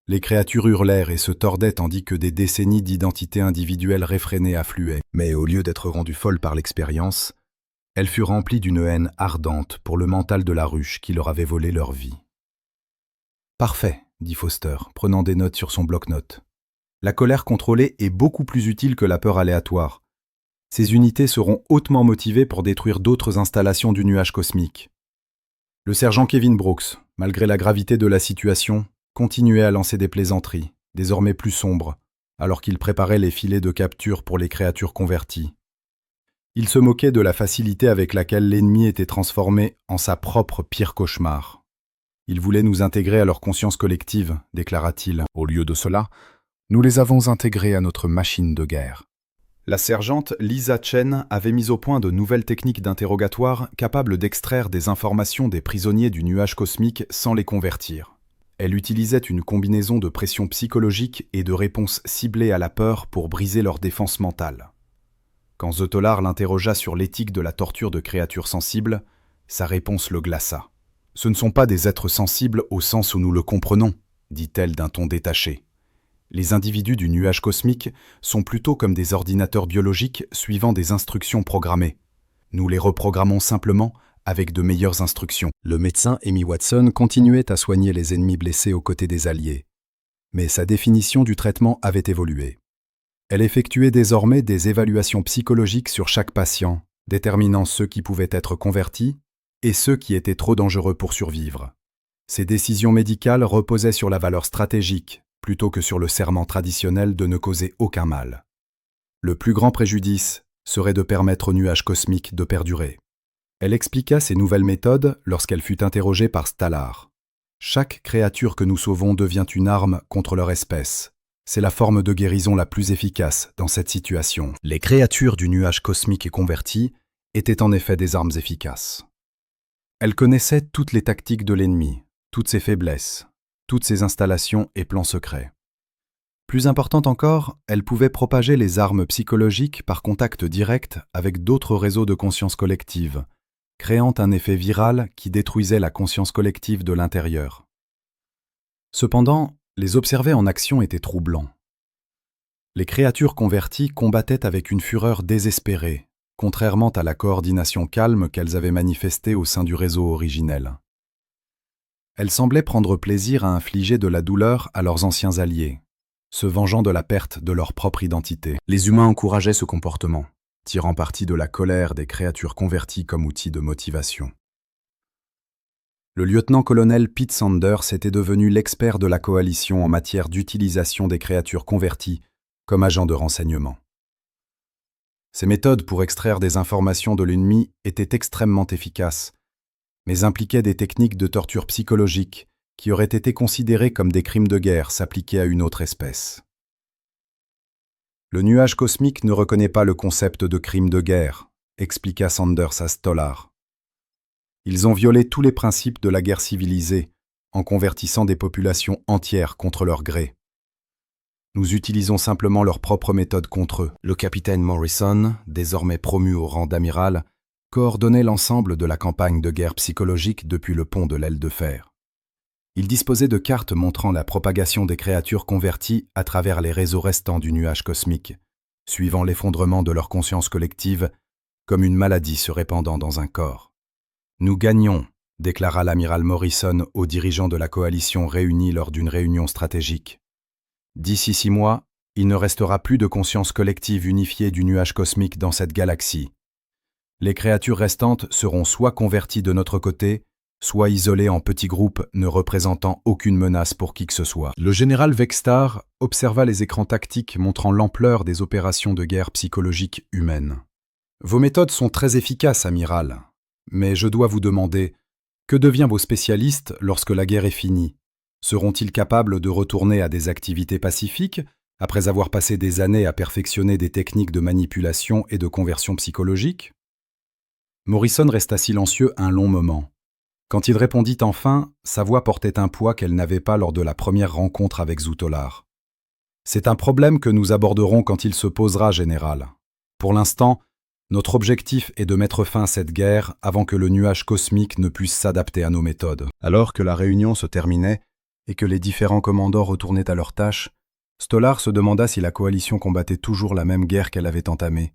Les créatures hurlèrent et se tordaient tandis que des décennies d'identités individuelles réfrénées affluaient. Mais au lieu d'être rendues folles par l'expérience, elles furent remplies d'une haine ardente pour le mental de la ruche qui leur avait volé leur vie. Parfait, dit Foster, prenant des notes sur son bloc-notes. La colère contrôlée est beaucoup plus utile que la peur aléatoire. Ces unités seront hautement motivées pour détruire d'autres installations du nuage cosmique. Le sergent Kevin Brooks, malgré la gravité de la situation, continuait à lancer des plaisanteries, désormais plus sombres, alors qu'il préparait les filets de capture pour les créatures converties. Il se moquait de la facilité avec laquelle l'ennemi était transformé en sa propre pire cauchemar. Ils voulaient nous intégrer à leur conscience collective, déclara-t-il. Au lieu de cela, nous les avons intégrés à notre machine de guerre. La sergente Lisa Chen avait mis au point de nouvelles techniques d'interrogatoire capables d'extraire des informations des prisonniers du nuage cosmique sans les convertir. Elle utilisait une combinaison de pression psychologique et de réponses ciblées à la peur pour briser leur défense mentale. Quand Zotolar l'interrogea sur l'éthique de la torture de créatures sensibles, sa réponse le glaça. « Ce ne sont pas des êtres sensibles au sens où nous le comprenons, » dit-elle d'un ton détaché. Les individus du nuage cosmique sont plutôt comme des ordinateurs biologiques suivant des instructions programmées. Nous les reprogrammons simplement avec de meilleures instructions. Le médecin Amy Watson continuait à soigner les ennemis blessés aux côtés des alliés. Mais sa définition du traitement avait évolué. Elle effectuait désormais des évaluations psychologiques sur chaque patient, déterminant ceux qui pouvaient être convertis et ceux qui étaient trop dangereux pour survivre. Ces décisions médicales reposaient sur la valeur stratégique, plutôt que sur le serment traditionnel de ne causer aucun mal. Le plus grand préjudice serait de permettre au nuage cosmique de perdurer. Elle expliqua ces nouvelles méthodes lorsqu'elle fut interrogée par Stalar. Chaque créature que nous sauvons devient une arme contre leur espèce. C'est la forme de guérison la plus efficace dans cette situation. Les créatures du nuage cosmique et converties étaient en effet des armes efficaces. Elle connaissait toutes les tactiques de l'ennemi, toutes ses faiblesses, toutes ses installations et plans secrets. Plus importante encore, elle pouvait propager les armes psychologiques par contact direct avec d'autres réseaux de conscience collective, créant un effet viral qui détruisait la conscience collective de l'intérieur. Cependant, les observer en action était troublant. Les créatures converties combattaient avec une fureur désespérée, contrairement à la coordination calme qu'elles avaient manifestée au sein du réseau originel. Elles semblaient prendre plaisir à infliger de la douleur à leurs anciens alliés, se vengeant de la perte de leur propre identité. Les humains encourageaient ce comportement, tirant parti de la colère des créatures converties comme outil de motivation. Le lieutenant-colonel Pete Sanders était devenu l'expert de la coalition en matière d'utilisation des créatures converties comme agents de renseignement. Ces méthodes pour extraire des informations de l'ennemi étaient extrêmement efficaces, mais impliquaient des techniques de torture psychologique qui auraient été considérées comme des crimes de guerre s'appliquer à une autre espèce. Le nuage cosmique ne reconnaît pas le concept de crime de guerre, expliqua Sanders à Stolar. Ils ont violé tous les principes de la guerre civilisée en convertissant des populations entières contre leur gré. Nous utilisons simplement leurs propres méthodes contre eux. Le capitaine Morrison, désormais promu au rang d'amiral, coordonnait l'ensemble de la campagne de guerre psychologique depuis le pont de l'aile de fer. Il disposait de cartes montrant la propagation des créatures converties à travers les réseaux restants du nuage cosmique, suivant l'effondrement de leur conscience collective, comme une maladie se répandant dans un corps. « Nous gagnons », déclara l'amiral Morrison aux dirigeants de la coalition réunis lors d'une réunion stratégique. « D'ici 6 mois, il ne restera plus de conscience collective unifiée du nuage cosmique dans cette galaxie. Les créatures restantes seront soit converties de notre côté, soit isolées en petits groupes ne représentant aucune menace pour qui que ce soit. » Le général Vextar observa les écrans tactiques montrant l'ampleur des opérations de guerre psychologique humaine. « Vos méthodes sont très efficaces, amiral. Mais je dois vous demander, que devient vos spécialistes lorsque la guerre est finie? Seront-ils capables de retourner à des activités pacifiques, après avoir passé des années à perfectionner des techniques de manipulation et de conversion psychologique ?» Morrison resta silencieux un long moment. Quand il répondit enfin, sa voix portait un poids qu'elle n'avait pas lors de la première rencontre avec Zotolar. « C'est un problème que nous aborderons quand il se posera, général. Pour l'instant, notre objectif est de mettre fin à cette guerre avant que le nuage cosmique ne puisse s'adapter à nos méthodes. » Alors que la réunion se terminait et que les différents commandants retournaient à leurs tâches, Stolar se demanda si la coalition combattait toujours la même guerre qu'elle avait entamée.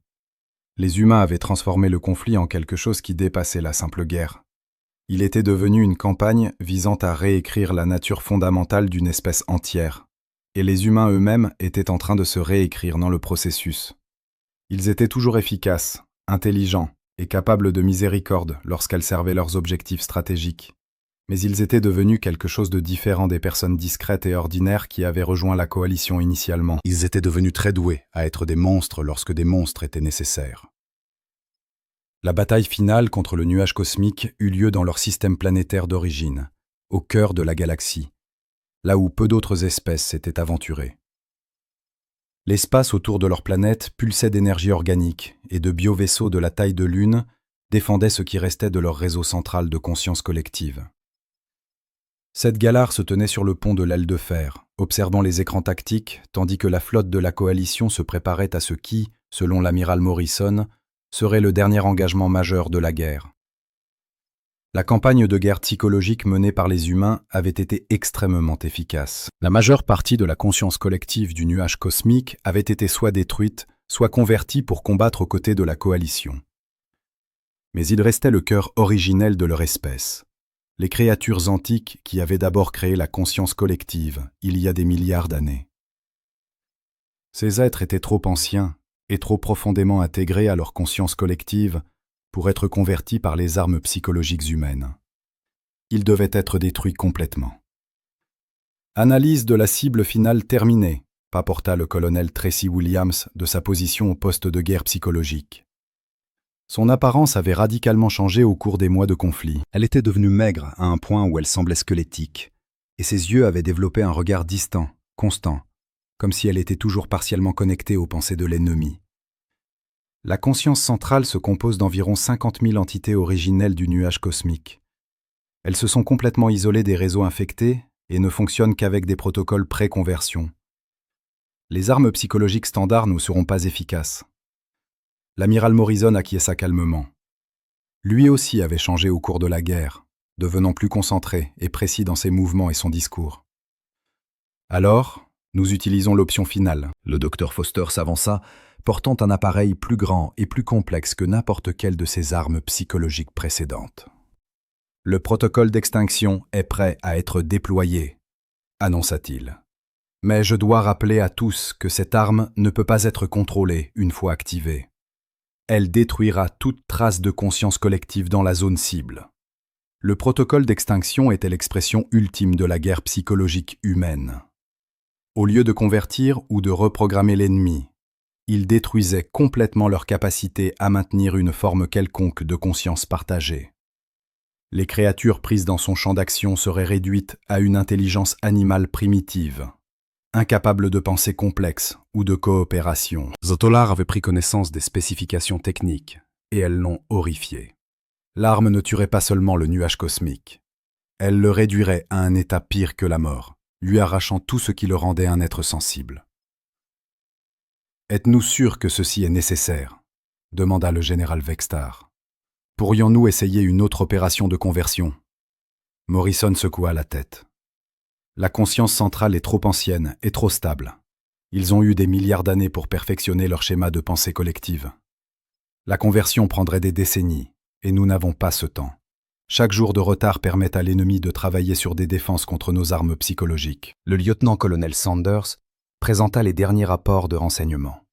Les humains avaient transformé le conflit en quelque chose qui dépassait la simple guerre. Il était devenu une campagne visant à réécrire la nature fondamentale d'une espèce entière, et les humains eux-mêmes étaient en train de se réécrire dans le processus. Ils étaient toujours efficaces, intelligents et capables de miséricorde lorsqu'elles servaient leurs objectifs stratégiques. Mais ils étaient devenus quelque chose de différent des personnes discrètes et ordinaires qui avaient rejoint la coalition initialement. Ils étaient devenus très doués à être des monstres lorsque des monstres étaient nécessaires. La bataille finale contre le nuage cosmique eut lieu dans leur système planétaire d'origine, au cœur de la galaxie, là où peu d'autres espèces s'étaient aventurées. L'espace autour de leur planète pulsait d'énergie organique et de biovaisseaux de la taille de l'une défendaient ce qui restait de leur réseau central de conscience collective. Cette Galar se tenait sur le pont de l'aile de fer, observant les écrans tactiques, tandis que la flotte de la coalition se préparait à ce qui, selon l'amiral Morrison, serait le dernier engagement majeur de la guerre. La campagne de guerre psychologique menée par les humains avait été extrêmement efficace. La majeure partie de la conscience collective du nuage cosmique avait été soit détruite, soit convertie pour combattre aux côtés de la coalition. Mais il restait le cœur originel de leur espèce. Les créatures antiques qui avaient d'abord créé la conscience collective il y a des milliards d'années. Ces êtres étaient trop anciens et trop profondément intégrés à leur conscience collective pour être convertis par les armes psychologiques humaines. Ils devaient être détruits complètement. Analyse de la cible finale terminée, rapporta le colonel Tracy Williams de sa position au poste de guerre psychologique. Son apparence avait radicalement changé au cours des mois de conflit. Elle était devenue maigre à un point où elle semblait squelettique, et ses yeux avaient développé un regard distant, constant, comme si elle était toujours partiellement connectée aux pensées de l'ennemi. La conscience centrale se compose d'environ 50 000 entités originelles du nuage cosmique. Elles se sont complètement isolées des réseaux infectés et ne fonctionnent qu'avec des protocoles pré-conversion. Les armes psychologiques standards ne seront pas efficaces. L'amiral Morrison acquiesça calmement. Lui aussi avait changé au cours de la guerre, devenant plus concentré et précis dans ses mouvements et son discours. Alors, nous utilisons l'option finale. Le docteur Foster s'avança, portant un appareil plus grand et plus complexe que n'importe quelle de ses armes psychologiques précédentes. Le protocole d'extinction est prêt à être déployé, annonça-t-il. Mais je dois rappeler à tous que cette arme ne peut pas être contrôlée une fois activée. Elle détruira toute trace de conscience collective dans la zone cible. Le protocole d'extinction était l'expression ultime de la guerre psychologique humaine. Au lieu de convertir ou de reprogrammer l'ennemi, il détruisait complètement leur capacité à maintenir une forme quelconque de conscience partagée. Les créatures prises dans son champ d'action seraient réduites à une intelligence animale primitive, incapable de pensée complexe ou de coopération. Zotolar avait pris connaissance des spécifications techniques, et elles l'ont horrifié. L'arme ne tuerait pas seulement le nuage cosmique, elle le réduirait à un état pire que la mort, lui arrachant tout ce qui le rendait un être sensible. « Êtes-nous sûrs que ceci est nécessaire ?» demanda le général Vextar. « Pourrions-nous essayer une autre opération de conversion ?» Morrison secoua la tête. La conscience centrale est trop ancienne et trop stable. Ils ont eu des milliards d'années pour perfectionner leur schéma de pensée collective. La conversion prendrait des décennies, et nous n'avons pas ce temps. Chaque jour de retard permet à l'ennemi de travailler sur des défenses contre nos armes psychologiques. Le lieutenant-colonel Sanders présenta les derniers rapports de renseignement.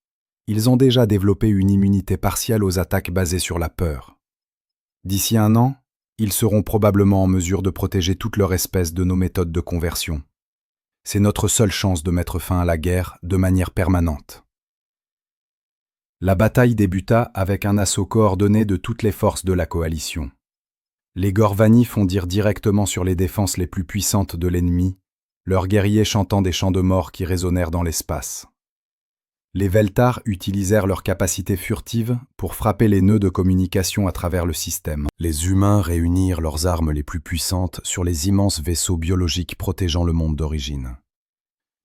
Ils ont déjà développé une immunité partielle aux attaques basées sur la peur. D'ici un an, ils seront probablement en mesure de protéger toute leur espèce de nos méthodes de conversion. C'est notre seule chance de mettre fin à la guerre de manière permanente. La bataille débuta avec un assaut coordonné de toutes les forces de la coalition. Les Gorvani fondirent directement sur les défenses les plus puissantes de l'ennemi, leurs guerriers chantant des chants de mort qui résonnèrent dans l'espace. Les Veltar utilisèrent leur capacité furtive pour frapper les nœuds de communication à travers le système. Les humains réunirent leurs armes les plus puissantes sur les immenses vaisseaux biologiques protégeant le monde d'origine.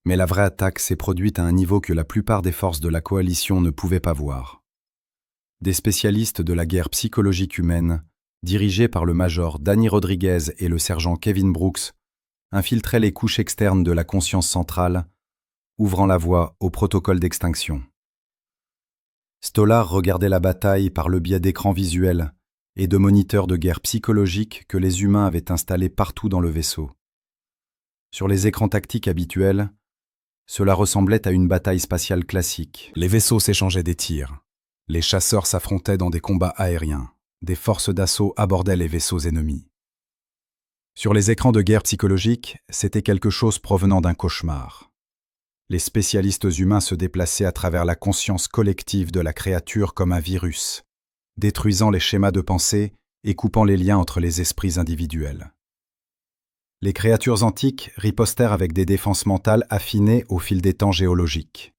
Mais la vraie attaque s'est produite à un niveau que la plupart des forces de la coalition ne pouvaient pas voir. Des spécialistes de la guerre psychologique humaine, dirigés par le major Danny Rodriguez et le sergent Kevin Brooks, infiltraient les couches externes de la conscience centrale, ouvrant la voie au protocole d'extinction. Stolar regardait la bataille par le biais d'écrans visuels et de moniteurs de guerre psychologiques que les humains avaient installés partout dans le vaisseau. Sur les écrans tactiques habituels, cela ressemblait à une bataille spatiale classique. Les vaisseaux s'échangeaient des tirs. Les chasseurs s'affrontaient dans des combats aériens. Des forces d'assaut abordaient les vaisseaux ennemis. Sur les écrans de guerre psychologique, c'était quelque chose provenant d'un cauchemar. Les spécialistes humains se déplaçaient à travers la conscience collective de la créature comme un virus, détruisant les schémas de pensée et coupant les liens entre les esprits individuels. Les créatures antiques ripostèrent avec des défenses mentales affinées au fil des temps géologiques.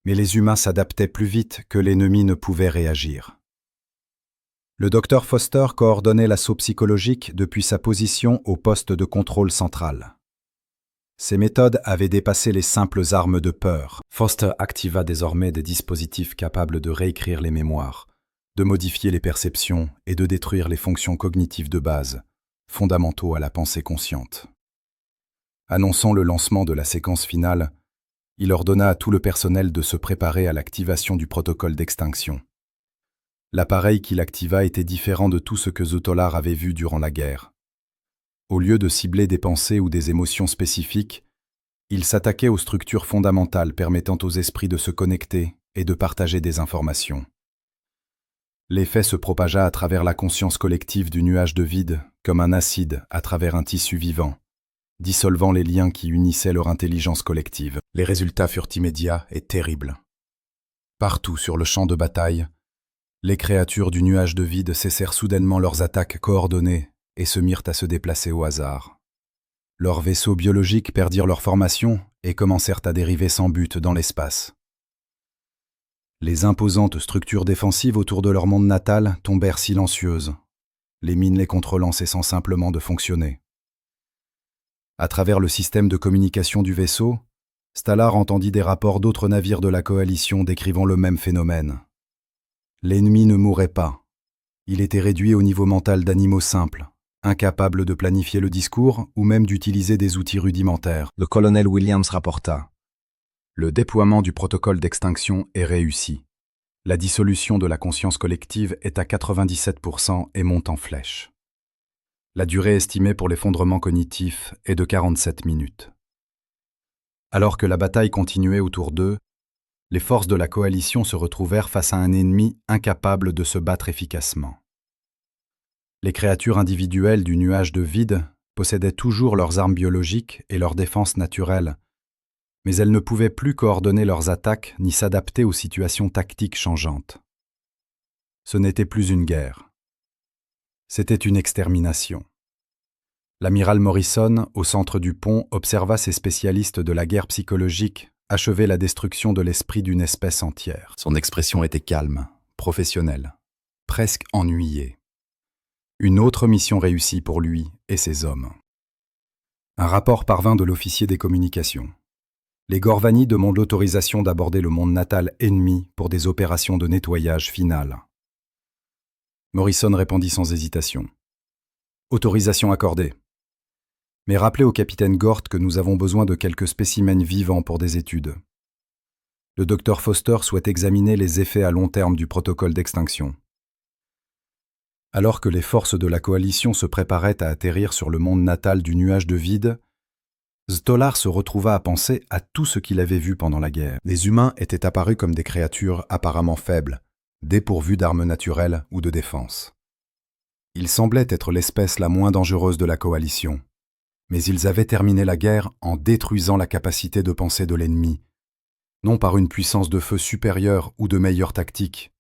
Mais les humains s'adaptaient plus vite que l'ennemi ne pouvait réagir. Le docteur Foster coordonnait l'assaut psychologique depuis sa position au poste de contrôle central. Ces méthodes avaient dépassé les simples armes de peur. Foster activa désormais des dispositifs capables de réécrire les mémoires, de modifier les perceptions et de détruire les fonctions cognitives de base, fondamentaux à la pensée consciente. Annonçant le lancement de la séquence finale, il ordonna à tout le personnel de se préparer à l'activation du protocole d'extinction. L'appareil qu'il activa était différent de tout ce que Ztolar avait vu durant la guerre. Au lieu de cibler des pensées ou des émotions spécifiques, il s'attaquait aux structures fondamentales permettant aux esprits de se connecter et de partager des informations. L'effet se propagea à travers la conscience collective du nuage de vide, comme un acide à travers un tissu vivant, dissolvant les liens qui unissaient leur intelligence collective. Les résultats furent immédiats et terribles. Partout sur le champ de bataille, les créatures du nuage de vide cessèrent soudainement leurs attaques coordonnées et se mirent à se déplacer au hasard. Leurs vaisseaux biologiques perdirent leur formation et commencèrent à dériver sans but dans l'espace. Les imposantes structures défensives autour de leur monde natal tombèrent silencieuses, les mines les contrôlant cessant simplement de fonctionner. À travers le système de communication du vaisseau, Stalar entendit des rapports d'autres navires de la coalition décrivant le même phénomène. L'ennemi ne mourait pas. Il était réduit au niveau mental d'animaux simples, incapables de planifier le discours ou même d'utiliser des outils rudimentaires. Le colonel Williams rapporta. Le déploiement du protocole d'extinction est réussi. La dissolution de la conscience collective est à 97% et monte en flèche. La durée estimée pour l'effondrement cognitif est de 47 minutes. Alors que la bataille continuait autour d'eux, les forces de la coalition se retrouvèrent face à un ennemi incapable de se battre efficacement. Les créatures individuelles du nuage de vide possédaient toujours leurs armes biologiques et leurs défenses naturelles, mais elles ne pouvaient plus coordonner leurs attaques ni s'adapter aux situations tactiques changeantes. Ce n'était plus une guerre. C'était une extermination. L'amiral Morrison, au centre du pont, observa ces spécialistes de la guerre psychologique achever la destruction de l'esprit d'une espèce entière. Son expression était calme, professionnelle, presque ennuyée. Une autre mission réussie pour lui et ses hommes. Un rapport parvint de l'officier des communications. Les Gorvani demandent l'autorisation d'aborder le monde natal ennemi pour des opérations de nettoyage finales. Morrison répondit sans hésitation. Autorisation accordée. Mais rappelez au capitaine Gort que nous avons besoin de quelques spécimens vivants pour des études. Le docteur Foster souhaite examiner les effets à long terme du protocole d'extinction. Alors que les forces de la coalition se préparaient à atterrir sur le monde natal du nuage de vide, Ztolar se retrouva à penser à tout ce qu'il avait vu pendant la guerre. Les humains étaient apparus comme des créatures apparemment faibles, dépourvues d'armes naturelles ou de défense. Ils semblaient être l'espèce la moins dangereuse de la coalition. Mais ils avaient terminé la guerre en détruisant la capacité de pensée de l'ennemi, non par une puissance de feu supérieure ou de meilleure tactique,